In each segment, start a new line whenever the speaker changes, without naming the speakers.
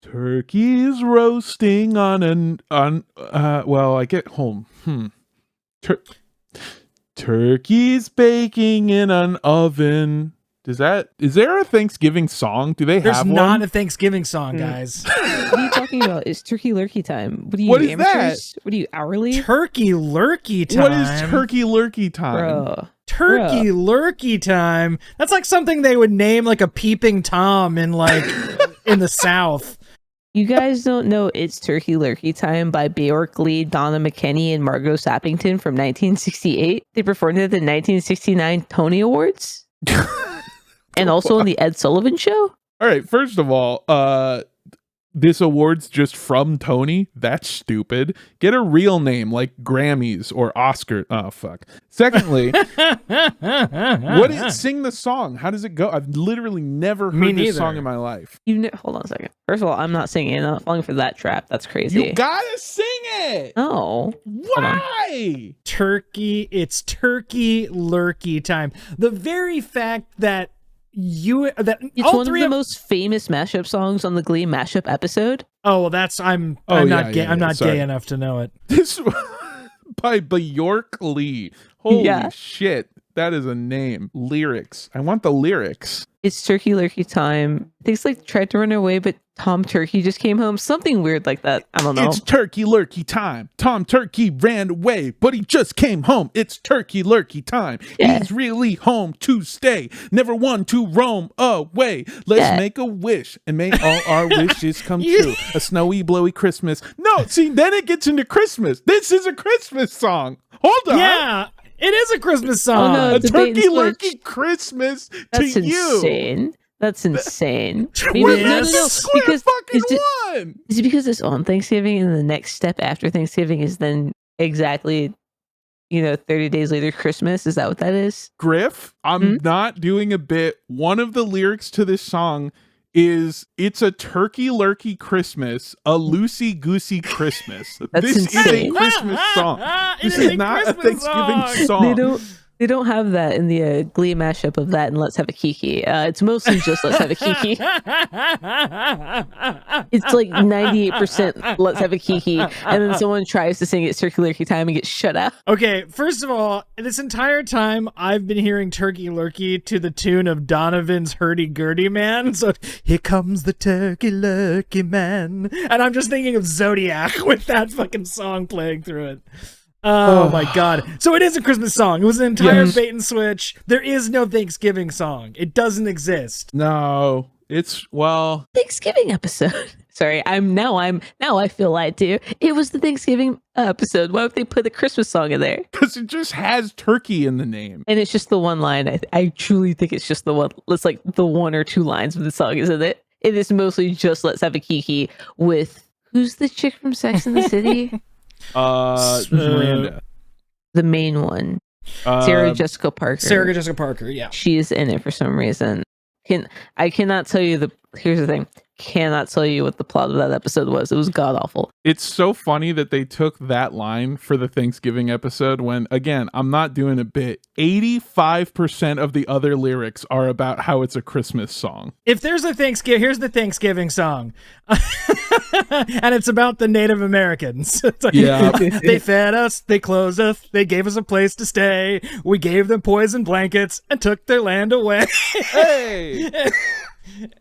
Turkey's roasting well, I get home. Turkey's baking in an oven. Is there a Thanksgiving song? Do they
There's
have one?
There's not a Thanksgiving song, guys.
What are you talking about? It's Turkey Lurkey time. What are you,
what is
amateurs?
That?
What are you, hourly?
Turkey Lurkey time.
What is Turkey Lurkey time?
Bro.
Turkey Lurkey time. That's like something they would name like a peeping Tom in like in the South.
You guys don't know It's Turkey Lurkey Time by Bjork Lee, Donna McKinney, and Margot Sappington from 1968. They performed it at the 1969 Tony Awards. And also on the Ed Sullivan Show.
All right, first of all, this award's just from Tony. That's stupid. Get a real name like Grammys or Oscar. Oh, fuck. Secondly, sing the song. How does it go? I've literally never heard this song in my life.
Hold on a second. First of all, I'm not singing. I'm not falling for that trap. That's crazy.
You gotta sing it.
No.
Why?
It's Turkey Lurkey time. The very fact that
it's one of the most famous mashup songs on the Glee mashup episode.
Oh, well, I'm not gay enough to know it.
This by Bjork Lee. Holy shit. That is a name. Lyrics. I want the lyrics.
It's Turkey Lurkey time. Things like tried to run away, but Tom Turkey just came home. Something weird like that. I don't know.
It's Turkey Lurkey time. Tom Turkey ran away, but he just came home. It's Turkey Lurkey time. Yeah. He's really home to stay. Never one to roam away. Let's make a wish and make all our wishes come true. A snowy, blowy Christmas. No, see, then it gets into Christmas. This is a Christmas song. Hold on.
Yeah. It is a Christmas song.
Oh, no, a Turkey Lurkey Christmas
That's
to you.
Insane. That's insane.
We're because
is it because it's on Thanksgiving and the next step after Thanksgiving is then exactly 30 days later Christmas? Is that what that is?
Griff, I'm not doing a bit. One of the lyrics to this song is it's a Turkey Lurkey Christmas, a loosey goosey Christmas.
This
is
insane.
a Christmas song. This is not a Thanksgiving song.
They don't have that in the Glee mashup of that and Let's Have a Kiki. It's mostly just Let's Have a Kiki. It's like 98% Let's Have a Kiki, and then someone tries to sing It's Turkey Lurkey time and gets shut out.
Okay, first of all, this entire time I've been hearing Turkey Lurkey to the tune of Donovan's Hurdy-Gurdy Man. So here comes the Turkey Lurkey Man, and I'm just thinking of Zodiac with that fucking song playing through it. Oh my god. So it is a Christmas song. It was an entire bait and switch. There is no Thanksgiving song. It doesn't exist.
No. It's
Thanksgiving episode. Sorry, now I feel lied to. It was the Thanksgiving episode. Why would they put the Christmas song in there?
Because it just has turkey in the name.
And it's just the one line. I truly think it's just the one. It's like the one or two lines of the song, isn't it? It is mostly just Let's Have a Kiki with who's the chick from Sex and the City?
Miranda,
the main one, Sarah Jessica Parker.
Yeah,
she's in it for some reason. I cannot tell you here's the thing. Cannot tell you what the plot of that episode was. It was god awful.
It's so funny that they took that line for the Thanksgiving episode when, again, I'm not doing a bit. 85% of the other lyrics are about how it's a Christmas song.
If there's a Thanksgiving, here's the Thanksgiving song. And it's about the Native Americans. Like, they fed us, they clothed us, they gave us a place to stay. We gave them poison blankets and took their land away.
Hey!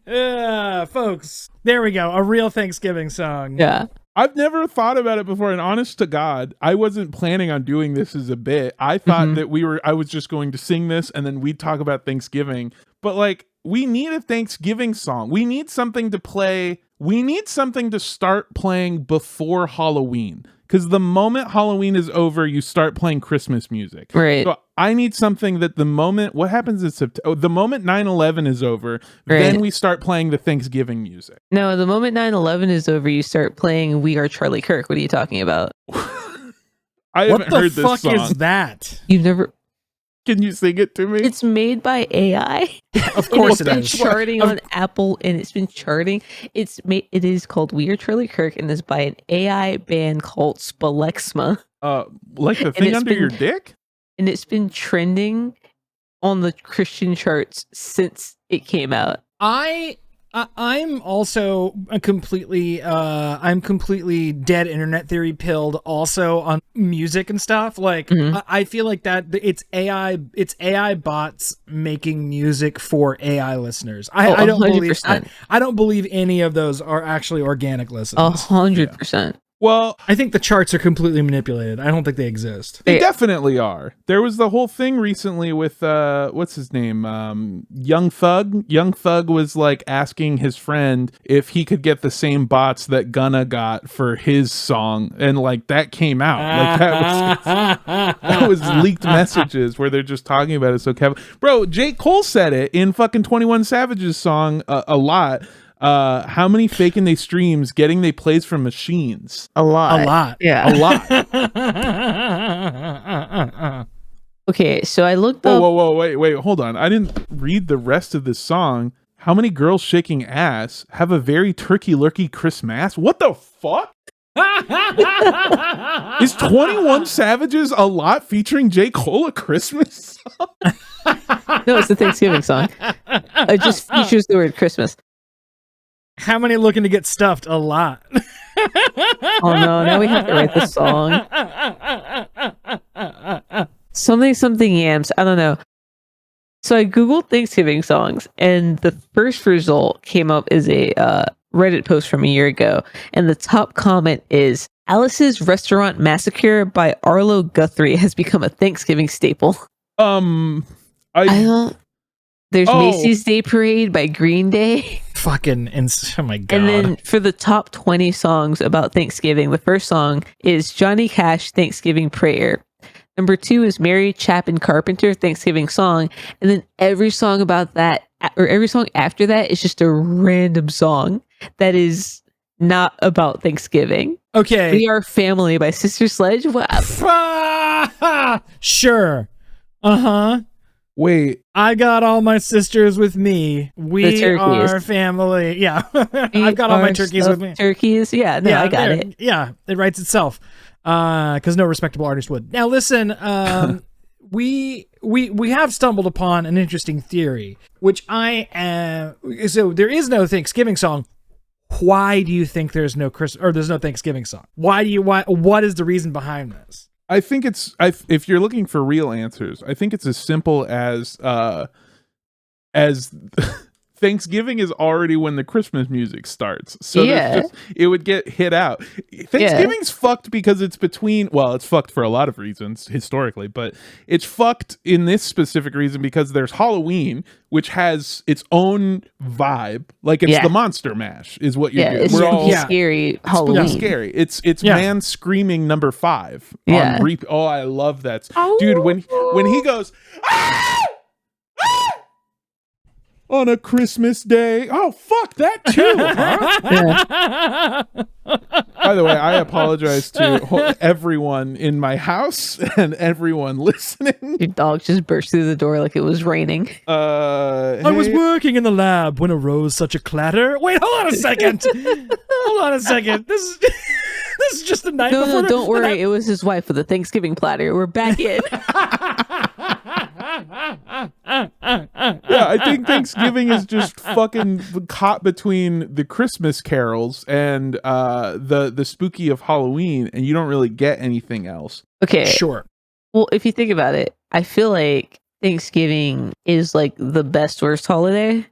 Folks, there we go. A real Thanksgiving song.
Yeah.
I've never thought about it before, and honest to God, I wasn't planning on doing this as a bit. I thought that I was just going to sing this and then we'd talk about Thanksgiving. But like, we need a Thanksgiving song. We need something to play. We need something to start playing before Halloween. Because the moment Halloween is over, you start playing Christmas music.
Right.
So I need something that what happens in September? The moment 9/11 is over, then we start playing the Thanksgiving music.
No, the moment 9/11 is over, you start playing We Are Charlie Kirk. What are you talking about?
I haven't heard this song.
What the fuck is that?
You've never...
Can you sing it to me?
It's made by AI.
Of course it is.
It's been charting on Apple, and it's been charting. It is called We Are Charlie Kirk, and it's by an AI band called Spalexma.
Like the thing under your dick?
And it's been trending on the Christian charts since it came out.
I I'm also I'm completely dead internet theory pilled also on music and stuff. Like I feel like that it's AI bots making music for AI listeners. I don't believe I don't believe any of those are actually organic listens.
100%.
Well,
I think the charts are completely manipulated. I don't think they exist.
They definitely are. There was the whole thing recently with what's his name? Young Thug. Young Thug was like asking his friend if he could get the same bots that Gunna got for his song, and like that came out. Like that was leaked messages where they're just talking about it. So Kevin, bro, J. Cole said it in fucking 21 Savage's song a lot. How many faking they streams getting they plays from machines?
A lot. Yeah.
A lot.
Okay, so I looked up.
Whoa, wait, hold on. I didn't read the rest of this song. How many girls shaking ass have a very turkey lurky Christmas? What the fuck? Is 21 Savages a lot featuring J. Cole a Christmas song?
No, it's the Thanksgiving song. It just features the word Christmas.
How many looking to get stuffed? A lot.
Oh no, now we have to write the song. Something yams. I don't know. So I googled Thanksgiving songs, and the first result came up as a Reddit post from a year ago, and the top comment is Alice's Restaurant Massacre by Arlo Guthrie has become a Thanksgiving staple.
I
don't. There's Macy's Day Parade by Green Day.
Fucking, oh my God.
And then for the top 20 songs about Thanksgiving, the first song is Johnny Cash, Thanksgiving Prayer. Number 2 is Mary Chapin Carpenter, Thanksgiving Song. And then every song about that, or every song after that, is just a random song that is not about Thanksgiving.
Okay.
We Are Family by Sister Sledge.
Sure. Uh-huh.
Wait.
I got all my sisters with me. We are family. Yeah. I've got all my turkeys with me.
Turkeys? Yeah, no, I got it.
Yeah, it writes itself. Because no respectable artist would. Now listen, we have stumbled upon an interesting theory, which so there is no Thanksgiving song. Why do you think there's no there's no Thanksgiving song? What is the reason behind this?
I think if you're looking for real answers, I think it's as simple as Thanksgiving is already when the Christmas music starts. So it would get hit out. Thanksgiving's fucked because it's it's fucked for a lot of reasons historically, but it's fucked in this specific reason because there's Halloween, which has its own vibe. Like it's the Monster Mash is what you're doing.
It's scary Halloween.
It's scary. It's man screaming number 5 on repeat. Oh, I love that. Dude, when he goes, ah! Ah! On a Christmas day. Oh, fuck that too, huh? By the way, I apologize to everyone in my house and everyone listening.
Your dog just burst through the door like it was raining.
I was working in the lab when arose such a clatter. Wait, hold on a second. This is just the night before.
No, don't worry. It was his wife with the Thanksgiving platter. We're back in.
Yeah, I think Thanksgiving is just fucking caught between the Christmas carols and the spooky of Halloween, and you don't really get anything else.
Okay.
Sure.
Well, if you think about it, I feel like Thanksgiving is like the best worst holiday.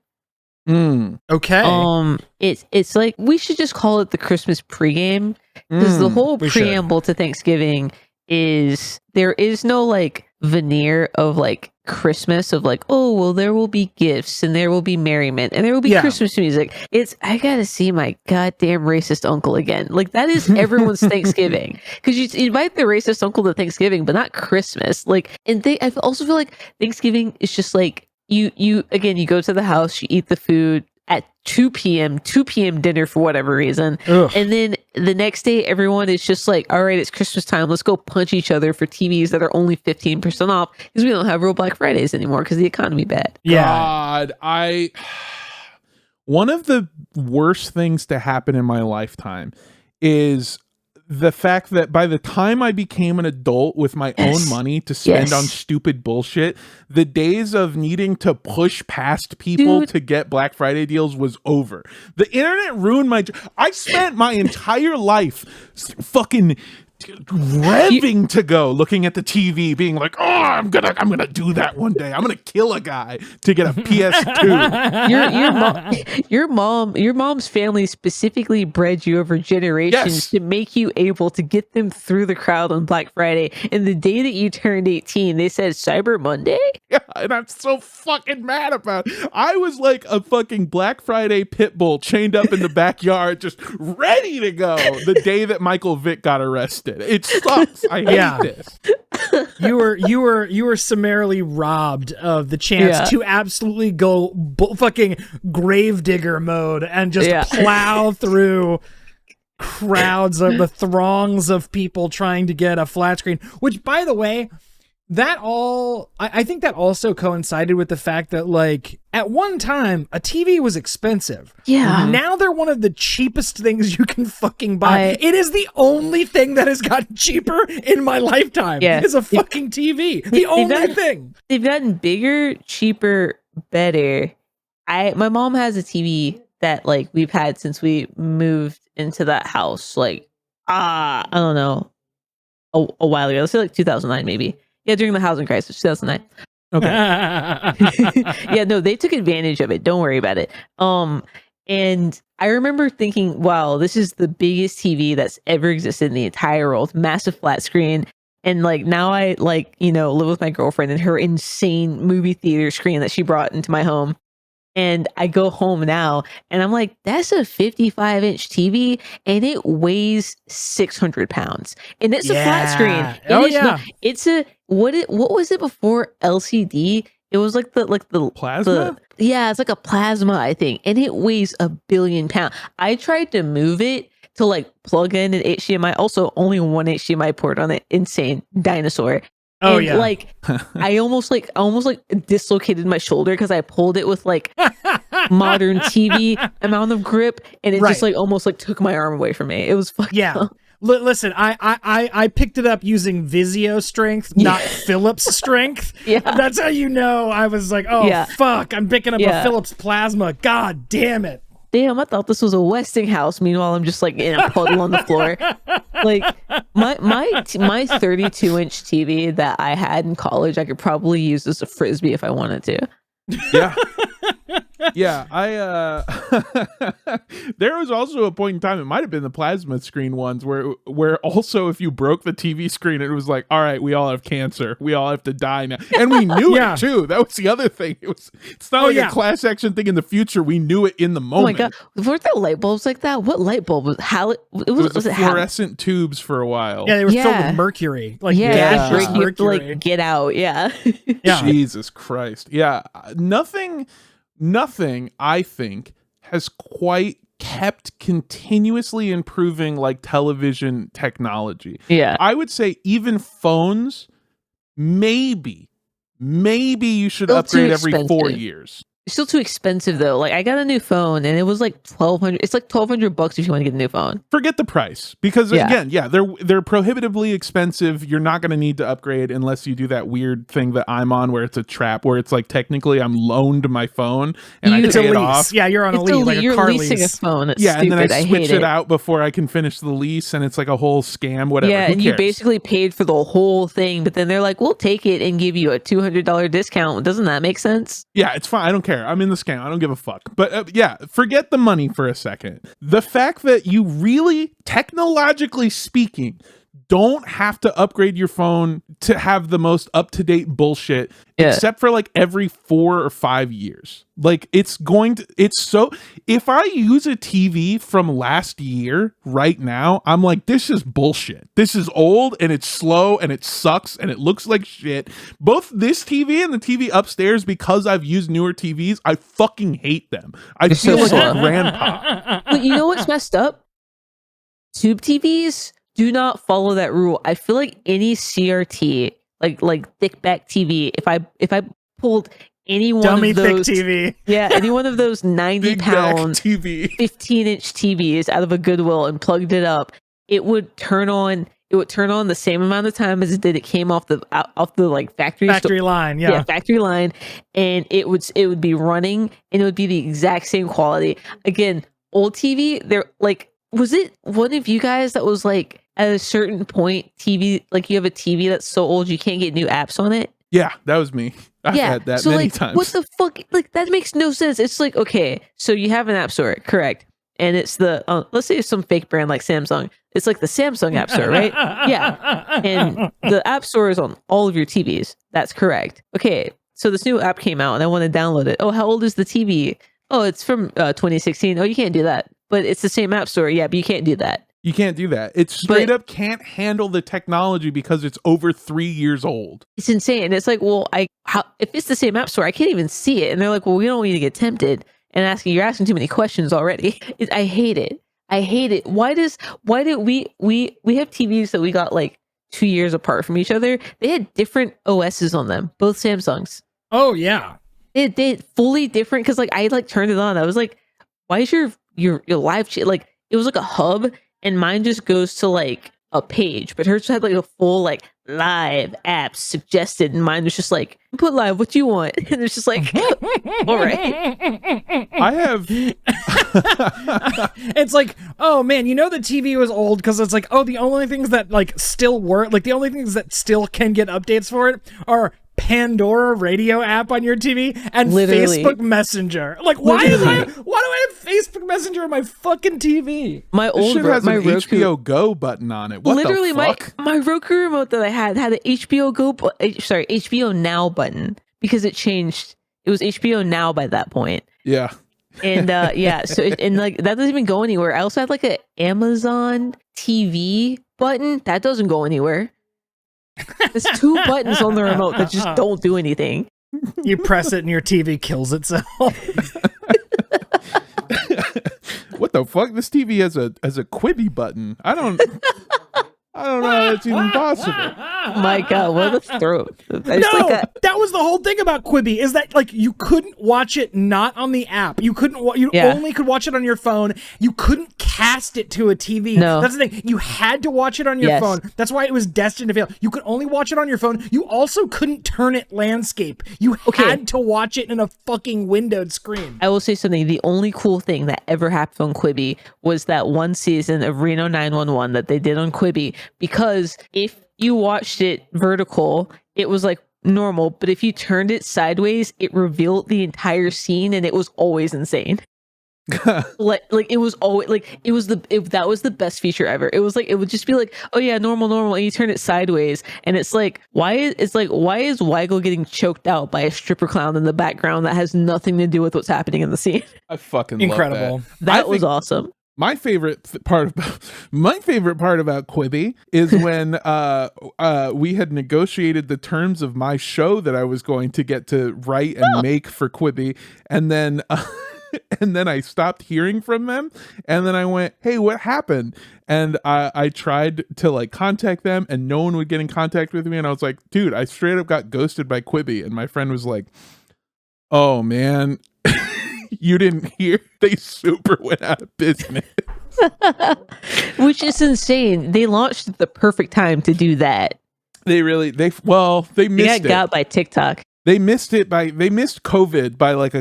Okay.
It's like we should just call it the Christmas pregame, because the whole preamble to Thanksgiving is there is no like veneer of like Christmas of like, oh well, there will be gifts and there will be merriment and there will be Christmas music. It's I gotta see my goddamn racist uncle again. Like that is everyone's Thanksgiving, because you invite the racist uncle to Thanksgiving but not Christmas. Like, and I also feel like Thanksgiving is just like you go to the house, you eat the food at 2 p.m. dinner for whatever reason. Ugh. And then the next day, everyone is just like, all right, it's Christmas time. Let's go punch each other for TVs that are only 15% off because we don't have real Black Fridays anymore because the economy bad.
Yeah. God, one of the worst things to happen in my lifetime is the fact that by the time I became an adult with my own money to spend on stupid bullshit, the days of needing to push past people to get Black Friday deals was over. The internet ruined I spent my entire life fucking revving to go, looking at the TV, being like, "Oh, I'm gonna do that one day. I'm gonna kill a guy to get a PS2."
Your mom's family specifically bred you over generations to make you able to get them through the crowd on Black Friday. And the day that you turned 18, they said Cyber Monday.
Yeah, and I'm so fucking mad about it. I was like a fucking Black Friday pit bull chained up in the backyard, just ready to go the day that Michael Vick got arrested. It sucks. I hate this.
You were summarily robbed of the chance to absolutely go fucking gravedigger mode and just plow through crowds of the throngs of people trying to get a flat screen, which, by the way, I think that also coincided with the fact that, like, at one time a TV was expensive.
Yeah.
Now they're one of the cheapest things you can fucking buy. It is the only thing that has gotten cheaper in my lifetime. Yeah. Is a fucking TV. The only thing.
They've gotten bigger, cheaper, better. My mom has a TV that, like, we've had since we moved into that house. Like, I don't know, a while ago. Let's say like 2009 maybe. Yeah, during the housing crisis, 2009.
Okay.
Yeah, no, they took advantage of it. Don't worry about it. And I remember thinking, wow, this is the biggest TV that's ever existed in the entire world. Massive flat screen. And like now I live with my girlfriend and her insane movie theater screen that she brought into my home. And I go home now and I'm like, that's a 55-inch TV and it weighs 600 pounds. And it's a flat screen. It's a what was it before LCD? It was like the
plasma?
It's like a plasma, I think. And it weighs 1 billion pounds. I tried to move it to like plug in an HDMI, also only one HDMI port on it. Insane dinosaur. Like I almost dislocated my shoulder because I pulled it with like modern TV amount of grip, and it just like almost like took my arm away from me. It was fucking
Listen, I picked it up using Vizio strength, not Philips strength. That's how you know I was like, fuck, I'm picking up a Philips plasma. God damn it.
Damn, I thought this was a Westinghouse. Meanwhile, I'm just like in a puddle on the floor. Like my 32-inch TV that I had in college, I could probably use as a frisbee if I wanted to.
Yeah. Yeah, there was also a point in time, it might have been the plasma screen ones, where also if you broke the TV screen, it was like, all right, we all have cancer, we all have to die now, and we knew it too. That was the other thing. It's not like a class action thing in the future. We knew it in the moment.
Oh my god, weren't there light bulbs like that? What light bulb was
was it fluorescent tubes for a while?
Yeah, they were filled with mercury, like gaseous mercury.
To, like, get out. Yeah.
Jesus Christ. Yeah, nothing I think has quite kept continuously improving like television technology.
Yeah.
I would say even phones, maybe you should
Still
upgrade every 4 years.
It's still too expensive though. Like I got a new phone and it was like $1,200. It's like $1,200 if you want to get a new phone.
Forget the price because again, they're prohibitively expensive. You're not going to need to upgrade unless you do that weird thing that I'm on, where it's a trap, where it's like technically I'm loaned my phone and I pay it off.
Yeah, you're on a lease, like a car lease.
You're leasing a phone. It's
stupid.
And then
I switch it out before I can finish the lease, and it's like a whole scam. Whatever.
Yeah, and you basically paid for the whole thing, but then they're like, "We'll take it and give you a $200 discount." Doesn't that make sense?
Yeah, it's fine. I don't care. I'm in the scam. I don't give a fuck. But forget the money for a second. The fact that you really, technologically speaking, don't have to upgrade your phone to have the most up-to-date bullshit, except for like every 4 or 5 years. Like if I use a TV from last year right now, I'm like, this is bullshit. This is old and it's slow and it sucks and it looks like shit. Both this TV and the TV upstairs, because I've used newer TVs, I fucking hate them. I feel like a grandpa.
But you know what's messed up? Tube TVs do not follow that rule. I feel like any CRT, like thick back TV, if I pulled any one
Dummy
of those
thick TV,
any one of those 90-pound
15-inch
TVs out of a Goodwill and plugged it up, it would turn on. It would turn on the same amount of time as it did. It came off the like factory
line, yeah,
factory line, and it would be running, and it would be the exact same quality. Again, old TV. They're like, was it one of you guys that was like at a certain point TV, like you have a TV that's so old you can't get new apps on it?
Yeah, that was me. I've had that
so
many
like,
times.
What the fuck? Like that makes no sense. It's like, okay, so you have an app store, correct? And it's the let's say it's some fake brand like Samsung. It's like the Samsung app store, right? Yeah. And the app store is on all of your TVs. That's correct. Okay. So this new app came out and I want to download it. Oh, how old is the TV? Oh, it's from 2016. Oh, you can't do that. But it's the same app store. Yeah, but you can't do that.
You can't do that. It straight up can't handle the technology because it's over 3 years old.
It's insane. It's like, well, if it's the same app store, I can't even see it. And they're like, well, we don't need to get tempted. And you're asking too many questions already. I hate it. I hate it. Why did we have TVs that we got like 2 years apart from each other? They had different OSs on them, both Samsungs.
Oh yeah.
They fully different, because like I like turned it on. I was like, why is your live chat, like it was like a hub, and mine just goes to like a page, but hers had like a full like live apps suggested, and mine was just like, put live what you want, and it's just like, all right.
I have
it's like, oh man, you know the TV was old because it's like, oh, the only things that like still work, like the only things that still can get updates for it are Pandora radio app on your TV and
Literally.
Facebook Messenger. Like, why do I have Facebook Messenger on my fucking TV?
My old
shit has
my
an
Roku,
HBO Go button on it. What
literally
the fuck?
my Roku remote that I had an HBO Now button, because it changed. It was HBO Now by that point.
Yeah.
And so and like that doesn't even go anywhere. I also had like an Amazon TV button that doesn't go anywhere. There's 2 buttons on the remote that just don't do anything.
You press it and your TV kills itself.
What the fuck? This TV has a Quibi button. I don't know how that's even possible.
My God, what a throat.
That was the whole thing about Quibi, is that like you couldn't watch it not on the app. You couldn't. Only could watch it on your phone. You couldn't cast it to a TV.
No.
That's the thing. You had to watch it on your phone. That's why it was destined to fail. You could only watch it on your phone. You also couldn't turn it landscape. You had to watch it in a fucking windowed screen.
I will say something. The only cool thing that ever happened on Quibi was that one season of Reno 911 that they did on Quibi, because if you watched it vertical, it was like normal, but if you turned it sideways, it revealed the entire scene, and it was always insane. like it was always like that was the best feature ever. It was like, it would just be like, oh yeah, normal, and you turn it sideways, and it's like, why is Weigel getting choked out by a stripper clown in the background that has nothing to do with what's happening in the scene?
I fucking
incredible.
love that.
That was awesome.
My favorite part about Quibi is when we had negotiated the terms of my show that I was going to get to write and make for Quibi, and then I stopped hearing from them, and then I went, hey, what happened? And I tried to like contact them, and no one would get in contact with me, and I was like, dude, I straight up got ghosted by Quibi. And my friend was like, oh man, you didn't hear? They super went out of business.
Which is insane. They launched at the perfect time to do that.
They missed it.
Got by TikTok.
They missed COVID by like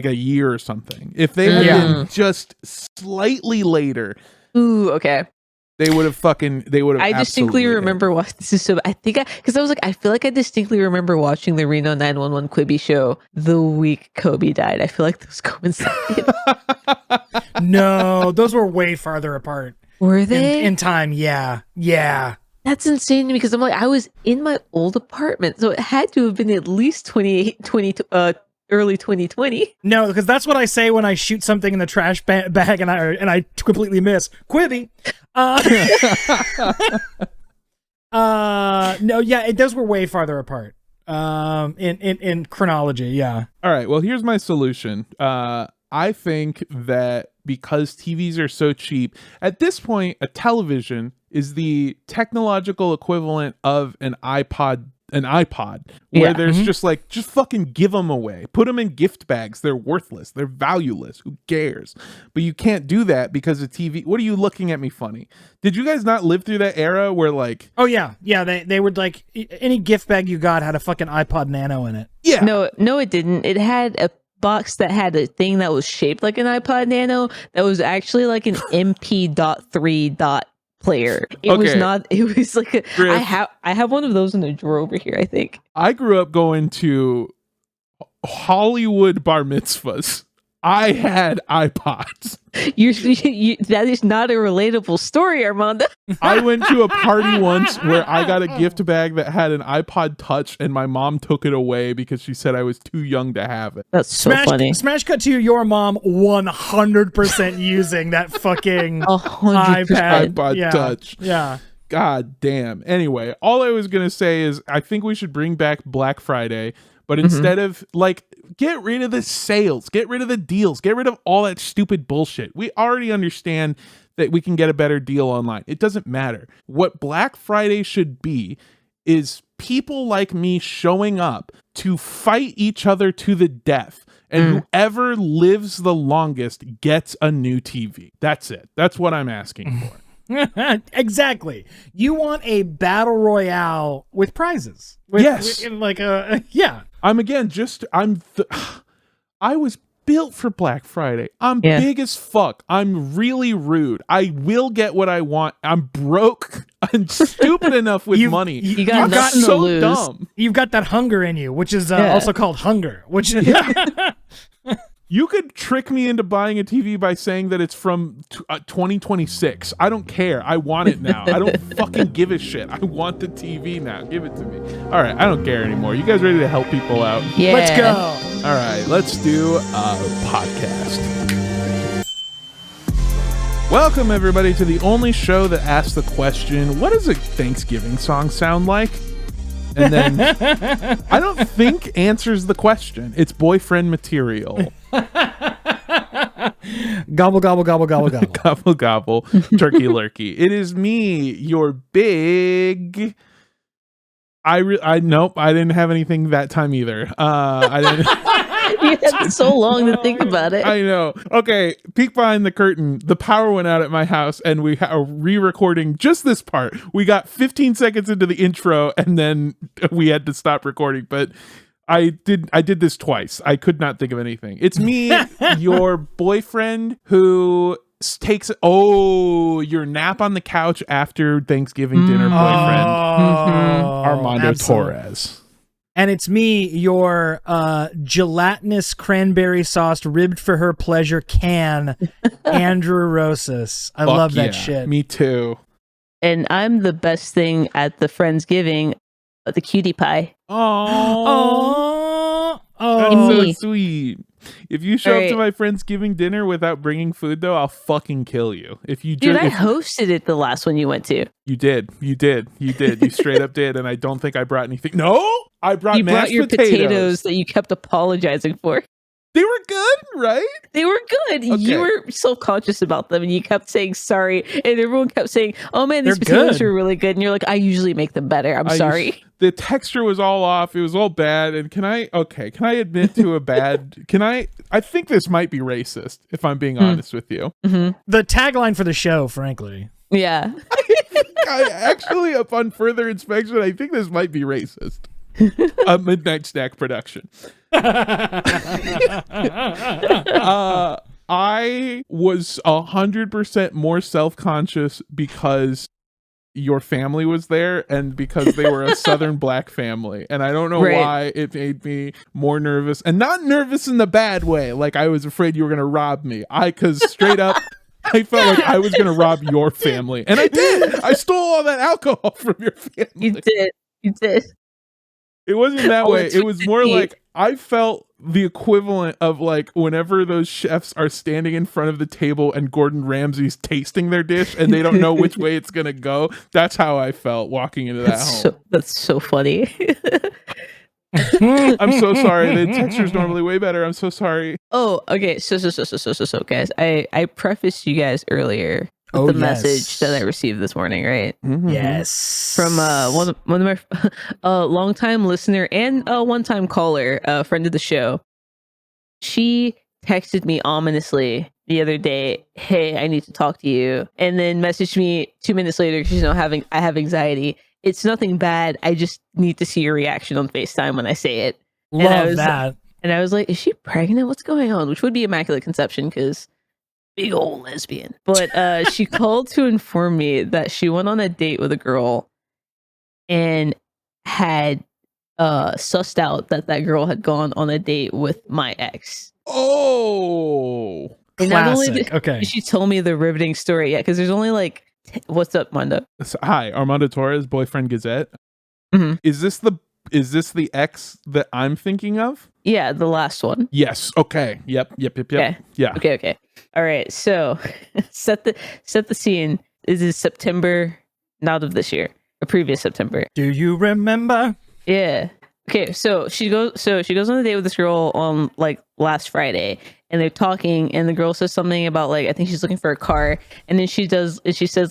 a year or something. If they had been just slightly later,
ooh, okay,
they would have. I
distinctly remember watching this. So I feel like I distinctly remember watching the Reno 911 Quibi show the week Kobe died. I feel like those coincided.
No, those were way farther apart.
Were they
in time? Yeah.
That's insane to me, because I'm like, I was in my old apartment, so it had to have been at least early 2020.
No, because that's what I say when I shoot something in the trash bag and I completely miss Quibi. No, yeah, those were way farther apart. In chronology, yeah.
All right, well, here's my solution. I think that because TVs are so cheap, at this point, a television is the technological equivalent of an iPod an iPod where there's just like, just fucking give them away. Put them in gift bags. They're worthless. They're valueless. Who cares? But you can't do that because of TV. What are you looking at me funny? Did you guys not live through that era where like...
Oh, yeah. Yeah, they would like... Any gift bag you got had a fucking iPod Nano in it.
Yeah.
No, it didn't. It had a box that had a thing that was shaped like an iPod Nano that was actually like an MP.3 player. It was not. It was like a.
Griff,
I have one of those in the drawer over here, I think.
I grew up going to Hollywood bar mitzvahs. I had iPods.
That is not a relatable story, Armando.
I went to a party once where I got a gift bag that had an iPod Touch, and my mom took it away because she said I was too young to have it.
That's so funny.
Smash cut to your mom 100% using that fucking
100%.
iPod Touch.
Yeah.
God damn. Anyway, all I was going to say is I think we should bring back Black Friday, but instead of like, get rid of the sales, get rid of the deals, get rid of all that stupid bullshit. We already understand that we can get a better deal online. It doesn't matter. What Black Friday should be is people like me showing up to fight each other to the death. And whoever lives the longest gets a new TV. That's it. That's what I'm asking for.
Exactly. You want a battle royale with prizes.
Yes. I was built for Black Friday. I'm big as fuck. I'm really rude. I will get what I want. I'm broke. I'm stupid enough with money.
You got
so
lose.
dumb.
You've got that hunger in you, which is also called hunger. Which
You could trick me into buying a TV by saying that it's from 2026. I don't care. I want it now. I don't fucking give a shit. I want the TV now. Give it to me. All right. I don't care anymore. You guys ready to help people out?
Yeah.
Let's go.
All right. Let's do a podcast. Welcome, everybody, to the only show that asks the question, what does a Thanksgiving song sound like? And then I don't think answers the question. It's boyfriend material.
Gobble, gobble, gobble, gobble, gobble.
Gobble, gobble, turkey lurkey. It is me, your big... Nope, I didn't have anything that time either. I didn't...
You had so long to think about it.
I know. Okay, peek behind the curtain. The power went out at my house, and we are re-recording just this part. We got 15 seconds into the intro, and then we had to stop recording. But I did this twice. I could not think of anything. It's me, your boyfriend, who takes your nap on the couch after Thanksgiving dinner boyfriend, Armando Torres.
And it's me, your gelatinous cranberry sauce ribbed for her pleasure can, Andrew Rosas. I love that shit.
Me too.
And I'm the best thing at the Friendsgiving, the cutie pie.
Oh,
that's so sweet. If you show up to my Friendsgiving dinner without bringing food, though, I'll fucking kill you.
I hosted it the last one you went to.
You did. You straight up did, and I don't think I brought anything. No, I brought
you
mashed
brought your potatoes that you kept apologizing for.
They were good, right?
They were good. Okay. You were self-conscious about them, and you kept saying sorry, and everyone kept saying, "Oh man, these potatoes are really good." And you're like, "I usually make them better. I'm sorry."
The texture was all off. It was all bad. And can I admit to a bad? I think this might be racist, if I'm being honest with you.
Mm-hmm. The tagline for the show, frankly.
Yeah.
Actually, upon further inspection, I think this might be racist. A Midnight Snack production. I was 100% more self-conscious because your family was there and because they were a Southern black family, and I don't know why it made me more nervous, and not nervous in the bad way, like I was afraid you were gonna rob me. Because straight up I felt like I was gonna rob your family, and I did. I stole all that alcohol from your family.
You did.
It wasn't that way. It was more like I felt the equivalent of like whenever those chefs are standing in front of the table and Gordon Ramsay's tasting their dish and they don't know which way it's going to go. That's how I felt walking into that home.
That's so funny.
I'm so sorry. The texture's normally way better. I'm so sorry.
Oh, okay. So guys, I prefaced you guys earlier. with the message that I received this morning, right?
Mhm.
Yes.
From one of my longtime listener and one-time caller, friend of the show. She texted me ominously the other day, "Hey, I need to talk to you," and then messaged me 2 minutes later because I have anxiety. It's nothing bad. I just need to see your reaction on FaceTime when I say it.
Love that.
And I was like, "Is she pregnant? What's going on?" Which would be immaculate conception because big old lesbian. But she called to inform me that she went on a date with a girl and had sussed out that girl had gone on a date with my ex.
Oh,
And not only
Classic.
did she told me the riveting story yet, because there's only like, what's up, Mando?
So, hi, Armando Torres, boyfriend Gazette.
Mhm.
Is this the ex that I'm thinking of?
Yeah, the last one.
Yes. Okay. Yep.
Okay.
Yeah.
Okay. All right. So set the scene. This is September, not of this year, a previous September.
Do you remember?
Yeah. Okay. So she goes on a date with this girl on like last Friday, and they're talking, and the girl says something about like, I think she's looking for a car, and then she says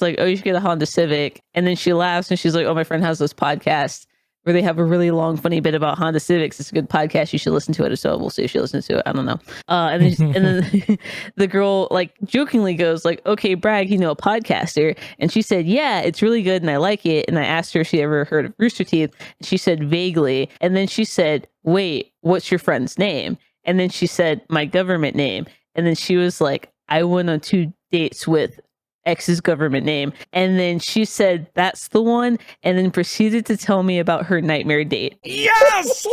like, oh, you should get a Honda Civic, and then she laughs and she's like, oh, my friend has this podcast where they have a really long, funny bit about Honda Civics. It's a good podcast. You should listen to it. So we'll see if she listens to it. I don't know. And then the girl like jokingly goes like, okay, brag, a podcaster. And she said, yeah, it's really good. And I like it. And I asked her if she ever heard of Rooster Teeth. And she said vaguely. And then she said, wait, what's your friend's name? And then she said my government name. And then she was like, I went on 2 dates with ex's government name. And then she said, that's the one. And then proceeded to tell me about her nightmare date.
Yes!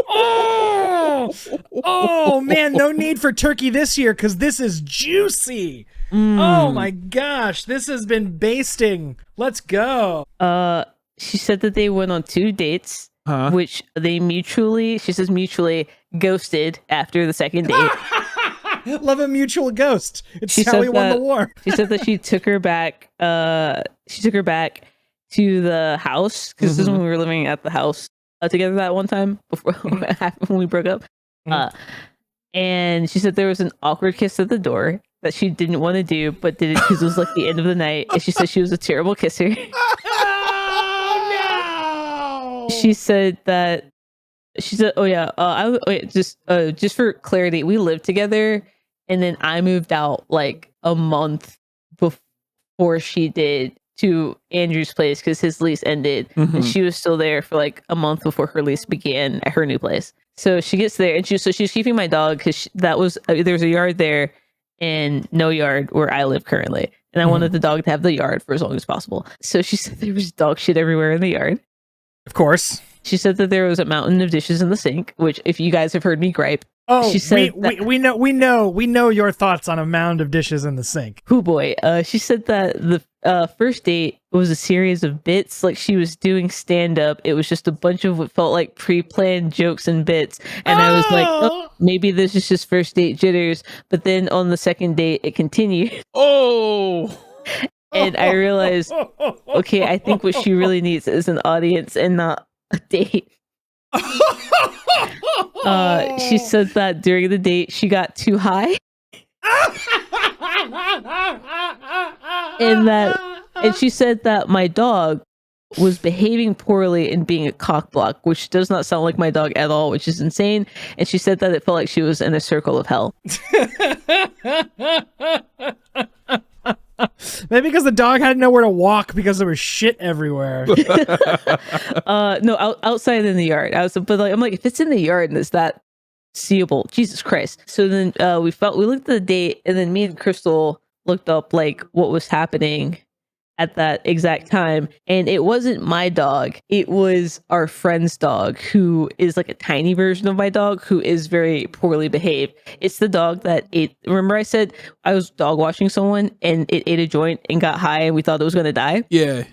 Oh man, no need for turkey this year because this is juicy. Oh my gosh, this has been basting. Let's go.
She said that they went on 2 dates, which they mutually ghosted after the second date.
Love a mutual ghost. It's how we won the war.
She said that she took her back. She took her back to the house because this is when we were living at the house together that one time before when we broke up. And she said there was an awkward kiss at the door that she didn't want to do, but did it because it was like the end of the night. And she said she was a terrible kisser.
Oh no!
She said, oh yeah, just for clarity, we lived together, and then I moved out like a month before she did to Andrew's place because his lease ended, and she was still there for like a month before her lease began at her new place. So she gets there, and she's keeping my dog because there's a yard there and no yard where I live currently, and I wanted the dog to have the yard for as long as possible. So she said there was dog shit everywhere in the yard.
Of course.
She said that there was a mountain of dishes in the sink, which if you guys have heard me gripe.
Oh,
she said
we know your thoughts on a mound of dishes in the sink.
Oh boy. She said that the first date was a series of bits, like she was doing stand-up. It was just a bunch of what felt like pre-planned jokes and bits. And I was like, oh, maybe this is just first date jitters. But then on the second date, it continued.
Oh.
And I realized, okay, I think what she really needs is an audience and not a date. She said that during the date she got too high, and she said that my dog was behaving poorly and being a cockblock, which does not sound like my dog at all, which is insane. And she said that it felt like she was in a circle of hell.
Maybe because the dog had nowhere to walk because there was shit everywhere.
No, outside in the yard. I'm like, if it's in the yard and it's that seeable, Jesus Christ. So then we looked at the date, and then me and Crystal looked up like what was happening at that exact time, and it wasn't my dog. It was our friend's dog, who is like a tiny version of my dog, who is very poorly behaved. It's the dog that ate. Remember I said I was dog watching someone and it ate a joint and got high and we thought it was going to die?
Yeah.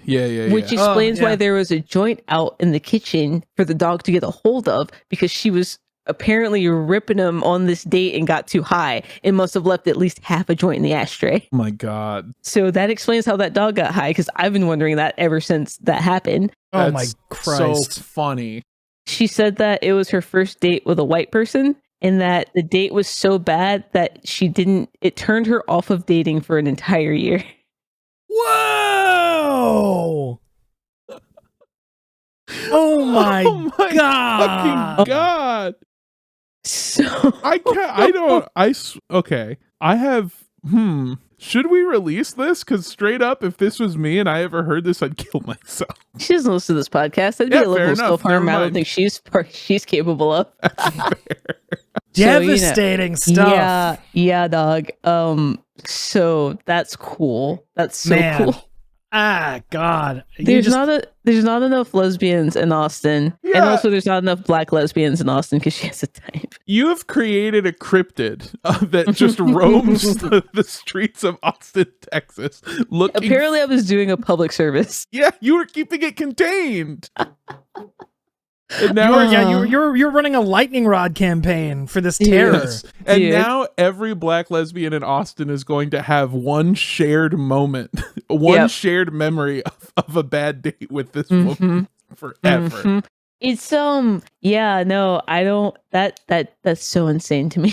Which explains why there was a joint out in the kitchen for the dog to get a hold of, because she was apparently ripping him on this date and got too high and must have left at least half a joint in the ashtray.
Oh my God.
So that explains how that dog got high, because I've been wondering that ever since that happened.
Oh my Christ.
So funny.
She said that it was her first date with a white person, and that the date was so bad that it turned her off of dating for an entire year.
Whoa! Oh my god!
Fucking god!
So
Okay. I have. Should we release this? Because straight up, if this was me and I ever heard this, I'd kill myself.
she doesn't listen to this podcast. That'd
Yeah,
be a
fair
level
enough.
of self-harm
Never
I don't think she's capable of.
Devastating stuff.
Yeah, dog. So that's cool. That's so
Man.
cool.
Ah, God.
There's not enough lesbians in Austin, and
Yeah.
also there's not enough black lesbians in Austin because she has a type.
You have created a cryptid that just roams the streets of Austin, Texas, looking.
Apparently, I was doing a public service.
Yeah, you were keeping it contained. And now
You're running a lightning rod campaign for this terror.
Yes. And
Dude.
now every black lesbian in Austin is going to have one shared moment, one shared memory of a bad date with this woman forever.
Mhm. It's I don't that's so insane to me.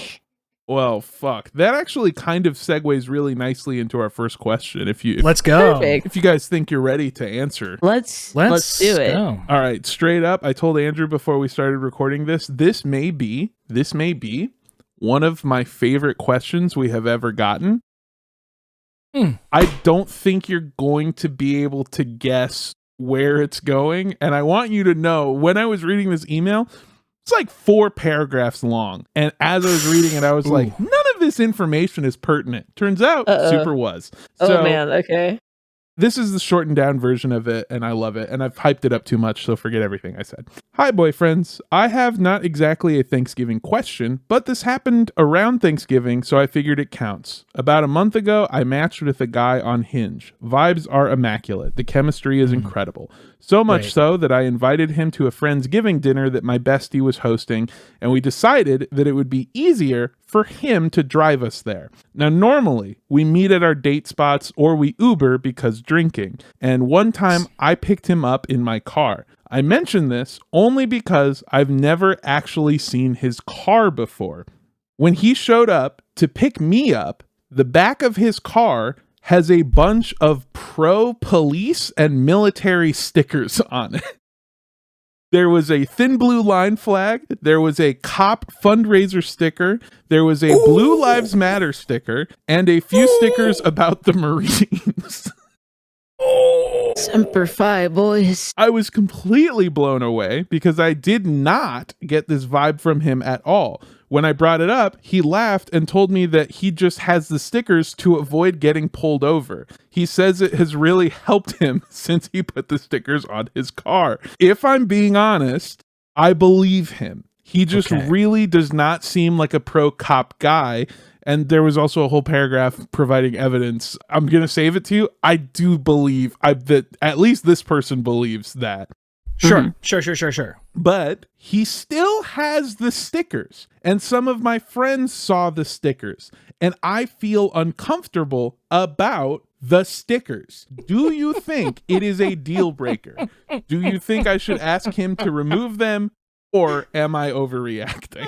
Well, fuck. That actually kind of segues really nicely into our first question. If
Let's go.
Perfect.
if you guys think you're ready to answer.
Let's do it.
Go.
All right, straight up, I told Andrew before we started recording this, this may be one of my favorite questions we have ever gotten. I don't think you're going to be able to guess where it's going, and I want you to know, when I was reading this email, it's like 4 paragraphs long, and as I was reading it, I was like, none of this information is pertinent. Turns out, super was.
Oh man, okay.
This is the shortened down version of it, and I love it, and I've hyped it up too much, so forget everything I said. Hi, boyfriends. I have not exactly a Thanksgiving question, but this happened around Thanksgiving, so I figured it counts. About a month ago, I matched with a guy on Hinge. Vibes are immaculate. The chemistry is incredible. So much so that I invited him to a Friendsgiving dinner that my bestie was hosting, and we decided that it would be easier for him to drive us there. Now, normally, we meet at our date spots or we Uber because drinking, and one time I picked him up in my car. I mention this only because I've never actually seen his car before. When he showed up to pick me up, the back of his car has a bunch of pro-police and military stickers on it. There was a thin blue line flag. There was a cop fundraiser sticker. There was a Blue Lives Matter sticker and a few stickers about the Marines.
Semper Fi, boys.
I was completely blown away because I did not get this vibe from him at all. When I brought it up, he laughed and told me that he just has the stickers to avoid getting pulled over. He says it has really helped him since he put the stickers on his car. If I'm being honest, I believe him. He just really does not seem like a pro-cop guy. And there was also a whole paragraph providing evidence. I'm going to save it to you. I do believe that at least this person believes that.
Sure. Sure.
But he still has the stickers. And some of my friends saw the stickers. And I feel uncomfortable about the stickers. Do you think it is a deal breaker? Do you think I should ask him to remove them? Or am I overreacting?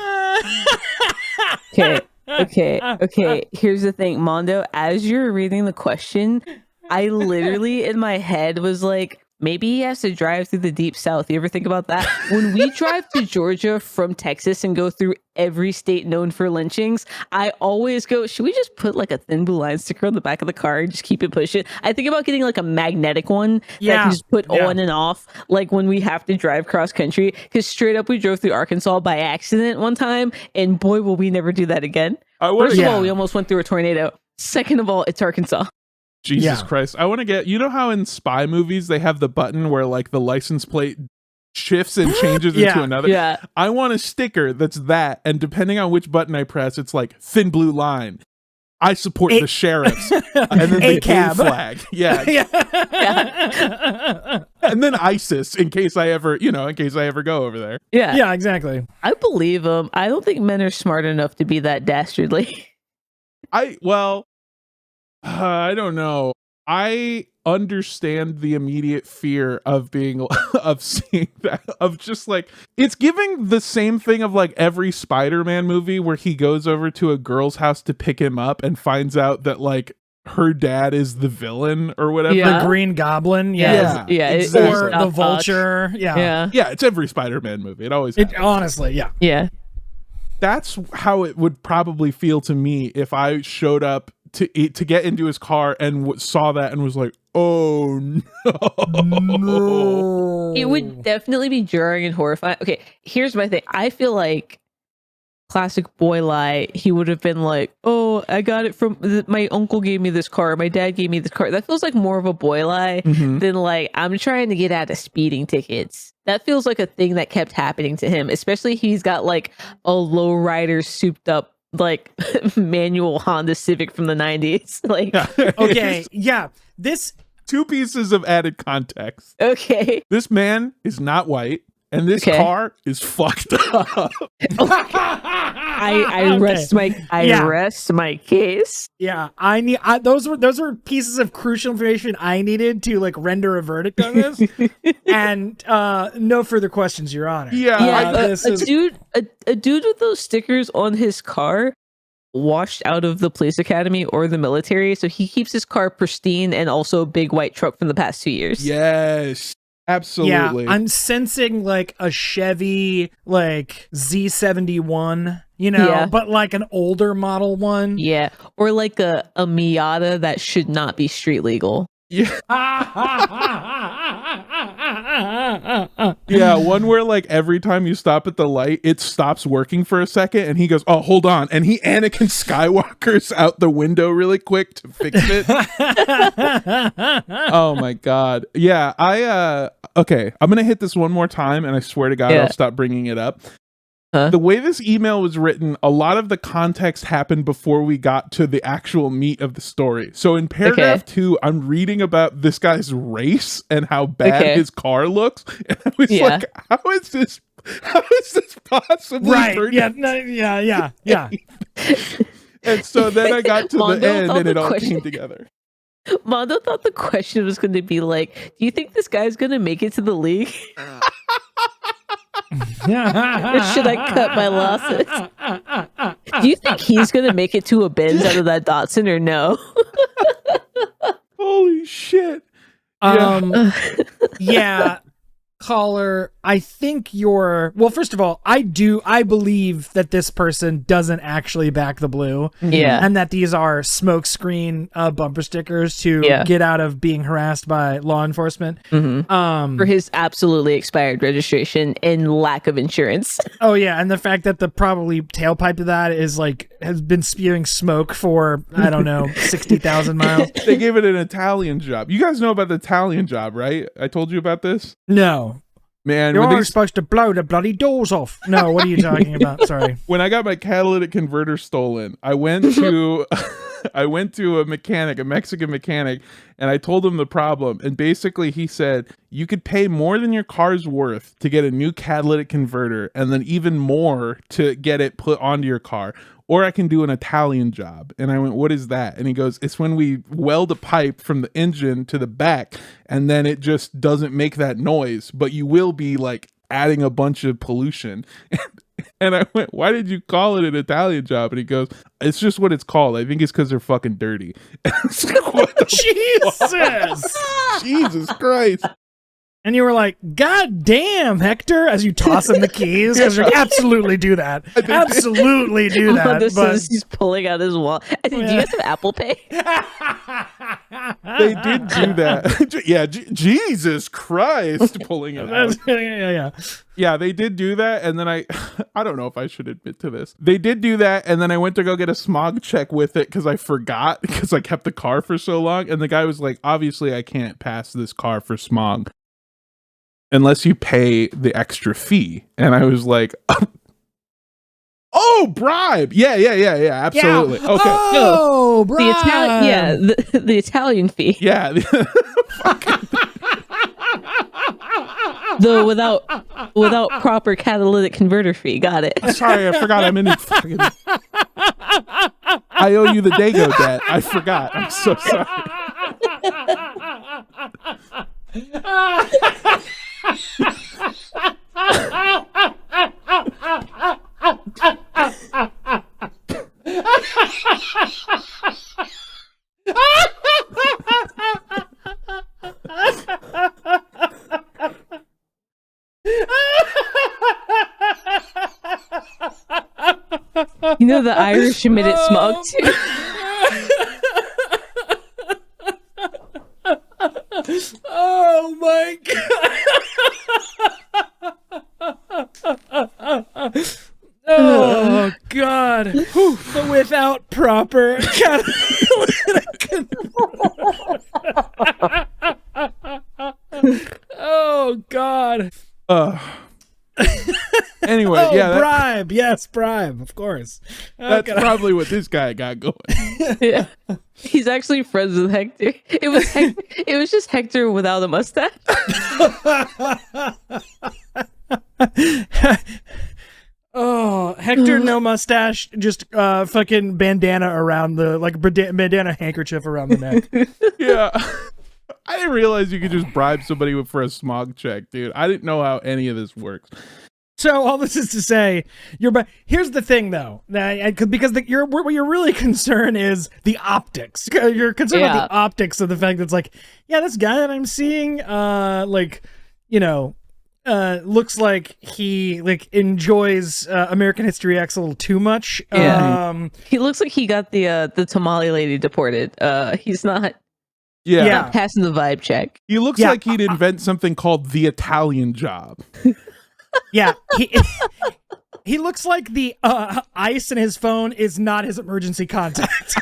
Okay. Here's the thing, Mando. As you're reading the question, I literally in my head was like, maybe he has to drive through the deep south. You ever think about that? When we drive to Georgia from Texas and go through every state known for lynchings, I always go, should we just put like a thin blue line sticker on the back of the car and just keep it pushing? I think about getting like a magnetic one that I can just put on and off, like when we have to drive cross country. Because straight up, we drove through Arkansas by accident one time, and boy, will we never do that again. First of all, we almost went through a tornado. Second of all, it's Arkansas.
Jesus Christ. I want to get, you know how in spy movies they have the button where like the license plate shifts and changes into another?
Yeah.
I want a sticker that's that, and depending on which button I press, it's like thin blue line. I support the sheriffs. And then the gay flag. Yeah. And then ISIS in case I ever go over there.
Yeah, exactly.
I believe him. I don't think men are smart enough to be that dastardly.
I don't know. I understand the immediate fear of being of seeing that, of just like, it's giving the same thing of like every Spider-Man movie where he goes over to a girl's house to pick him up and finds out that like her dad is the villain or whatever.
Yeah.
The Green Goblin.
Yeah,
exactly.
Or the Vulture. Yeah.
Yeah, it's every Spider-Man movie. It always happens.
Honestly, yeah.
Yeah.
That's how it would probably feel to me if I showed up to get into his car and saw that and was like, oh no.
It would definitely be jarring and horrifying. Okay, here's my thing. I feel like classic boy lie, he would have been like, oh, I got it from my uncle gave me this car, my dad gave me this car. That feels like more of a boy lie than like, I'm trying to get out of speeding tickets. That feels like a thing that kept happening to him, especially he's got like a lowrider souped up like manual Honda Civic from the 90s. Like,
Okay, yeah. This
2 pieces of added context.
okay.
This man is not white, and this car is fucked up.
I rest my case.
Yeah, those were pieces of crucial information I needed to like render a verdict on this. And no further questions, Your Honor.
A dude with those stickers on his car washed out of the police academy or the military, so he keeps his car pristine and also a big white truck from the past 2 years.
Yes. Absolutely.
Yeah, I'm sensing like a Chevy like Z71, you know, but like an older model one.
Yeah, or like a Miata that should not be street legal.
Yeah. Yeah, one where like every time you stop at the light, it stops working for a second and he goes, oh, hold on. And he Anakin Skywalkers out the window really quick to fix it. Oh my God. Yeah, okay, I'm going to hit this one more time and I swear to God, I'll stop bringing it up. The way this email was written, a lot of the context happened before we got to the actual meat of the story. So in paragraph 2, I'm reading about this guy's race and how bad his car looks. And I was like, how is this possibly
Yeah.
And so then I got to
Mando
the end and it all came together.
Mando thought the question was going to be like, do you think this guy's going to make it to the league? Or should I cut my losses? Do you think he's going to make it to a Benz out of that Datsun or no?
Holy shit.
Yeah. Caller, I think first of all, I believe that this person doesn't actually back the blue.
Yeah.
And that these are smokescreen bumper stickers to get out of being harassed by law enforcement.
For his absolutely expired registration and lack of insurance.
Oh yeah, and the fact that the probably tailpipe of that is like has been spewing smoke for, I don't know, 60,000 miles.
They gave it an Italian job. You guys know about the Italian job, right? I told you about this?
No.
Man,
you're supposed to blow the bloody doors off. No, what are you talking about? Sorry.
When I got my catalytic converter stolen, I went to a mechanic, a Mexican mechanic, and I told him the problem. And basically he said, you could pay more than your car's worth to get a new catalytic converter and then even more to get it put onto your car. Or I can do an Italian job. And I went, what is that? And he goes, it's when we weld a pipe from the engine to the back and then it just doesn't make that noise, but you will be like adding a bunch of pollution. And I went, why did you call it an Italian job? And he goes, it's just what it's called. I think it's because they're fucking dirty.
Jesus!
Jesus Christ.
And you were like, God damn, Hector, as you toss him the keys, because you absolutely do that. Absolutely do that.
He's pulling out his wallet. Do you guys have Apple Pay?
They did do that. Yeah, Jesus Christ, pulling it out. Yeah, they did do that, and then I don't know if I should admit to this. They did do that, and then I went to go get a smog check with it because I forgot, because I kept the car for so long, and the guy was like, obviously I can't pass this car for smog unless you pay the extra fee. And I was like, oh, bribe. Yeah, absolutely.
Yeah.
Okay.
Oh, bribe.
The Italian fee.
Yeah.
Though without proper catalytic converter fee. Got it.
Sorry, I forgot I'm in it. I owe you the Dago debt. I forgot. I'm so sorry.
You know the Irish emitted smog too.
Oh my god. Oh god. But without proper oh god.
Anyway, yeah,
bribe. Yes, bribe, of course.
that's probably what this guy got going.
Yeah. He's actually friends with Hector. It was just Hector without a mustache.
Oh, Hector no mustache, just fucking bandana around the bandana handkerchief around the neck.
Yeah. I didn't realize you could just bribe somebody for a smog check, dude. I didn't know how any of this works.
So all this is to say, here's the thing though, because what you're really concerned is the optics. You're concerned about the optics of the fact that it's like, yeah, this guy that I'm seeing, looks like he enjoys American History X a little too much.
Yeah. He looks like he got the tamale lady deported. He's not.
Yeah.
Not passing the vibe check.
He looks like he'd invent something called the Italian job.
Yeah, he looks like the ice in his phone is not his emergency contact.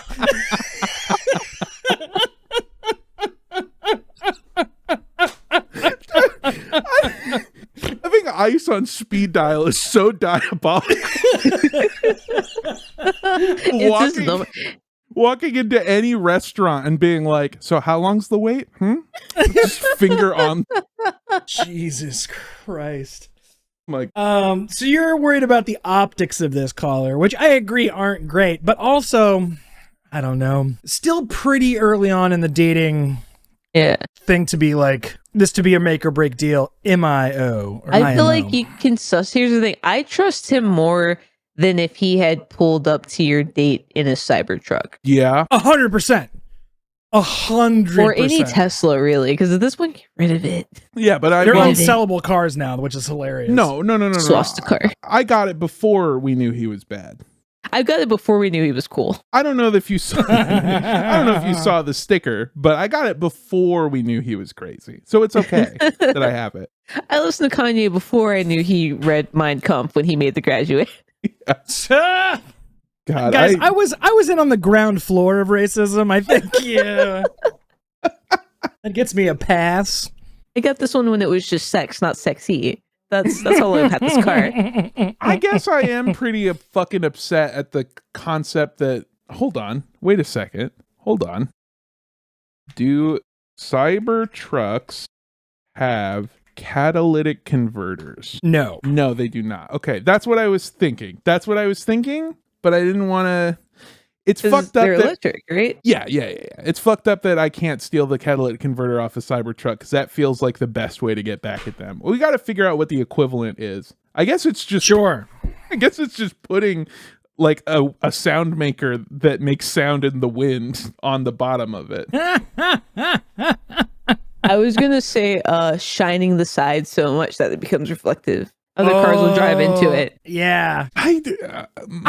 Having ice on speed dial is so diabolical. Walking into any restaurant and being like, so how long's the wait? Just finger on.
Jesus Christ.
Like,
so you're worried about the optics of this caller, which I agree aren't great, but also, I don't know, still pretty early on in the dating thing to be like, this to be a make or break deal, MIO.
I feel like you can suss. Here's the thing. I trust him more than if he had pulled up to your date in a Cybertruck.
Yeah.
100%. 100%.
Or any Tesla, really, because at this point, get rid of it.
Yeah, but
they're unsellable cars now, which is hilarious.
No.
Swastika.
I got it before we knew he was bad.
I got it before we knew he was cool.
I don't know if you saw. I don't know if you saw the sticker, but I got it before we knew he was crazy, so it's okay that I have it.
I listened to Kanye before I knew he read Mein Kampf when he made The Graduate.
Yeah. God,
guys, I was in on the ground floor of racism. I think that gets me a pass.
I got this one when it was just sex, not sexy. That's how I've had this car.
I guess I am pretty fucking upset at the concept that. Hold on, wait a second. Hold on. Do Cybertrucks have catalytic converters?
No,
they do not. Okay, that's what I was thinking. But I didn't want to. It's fucked up.
They're electric, right?
Yeah. It's fucked up that I can't steal the catalytic converter off a Cybertruck because that feels like the best way to get back at them. We got to figure out what the equivalent is. I guess it's just putting like a sound maker that makes sound in the wind on the bottom of it.
I was gonna say shining the sides so much that it becomes reflective. Other cars will drive into it.
Yeah. I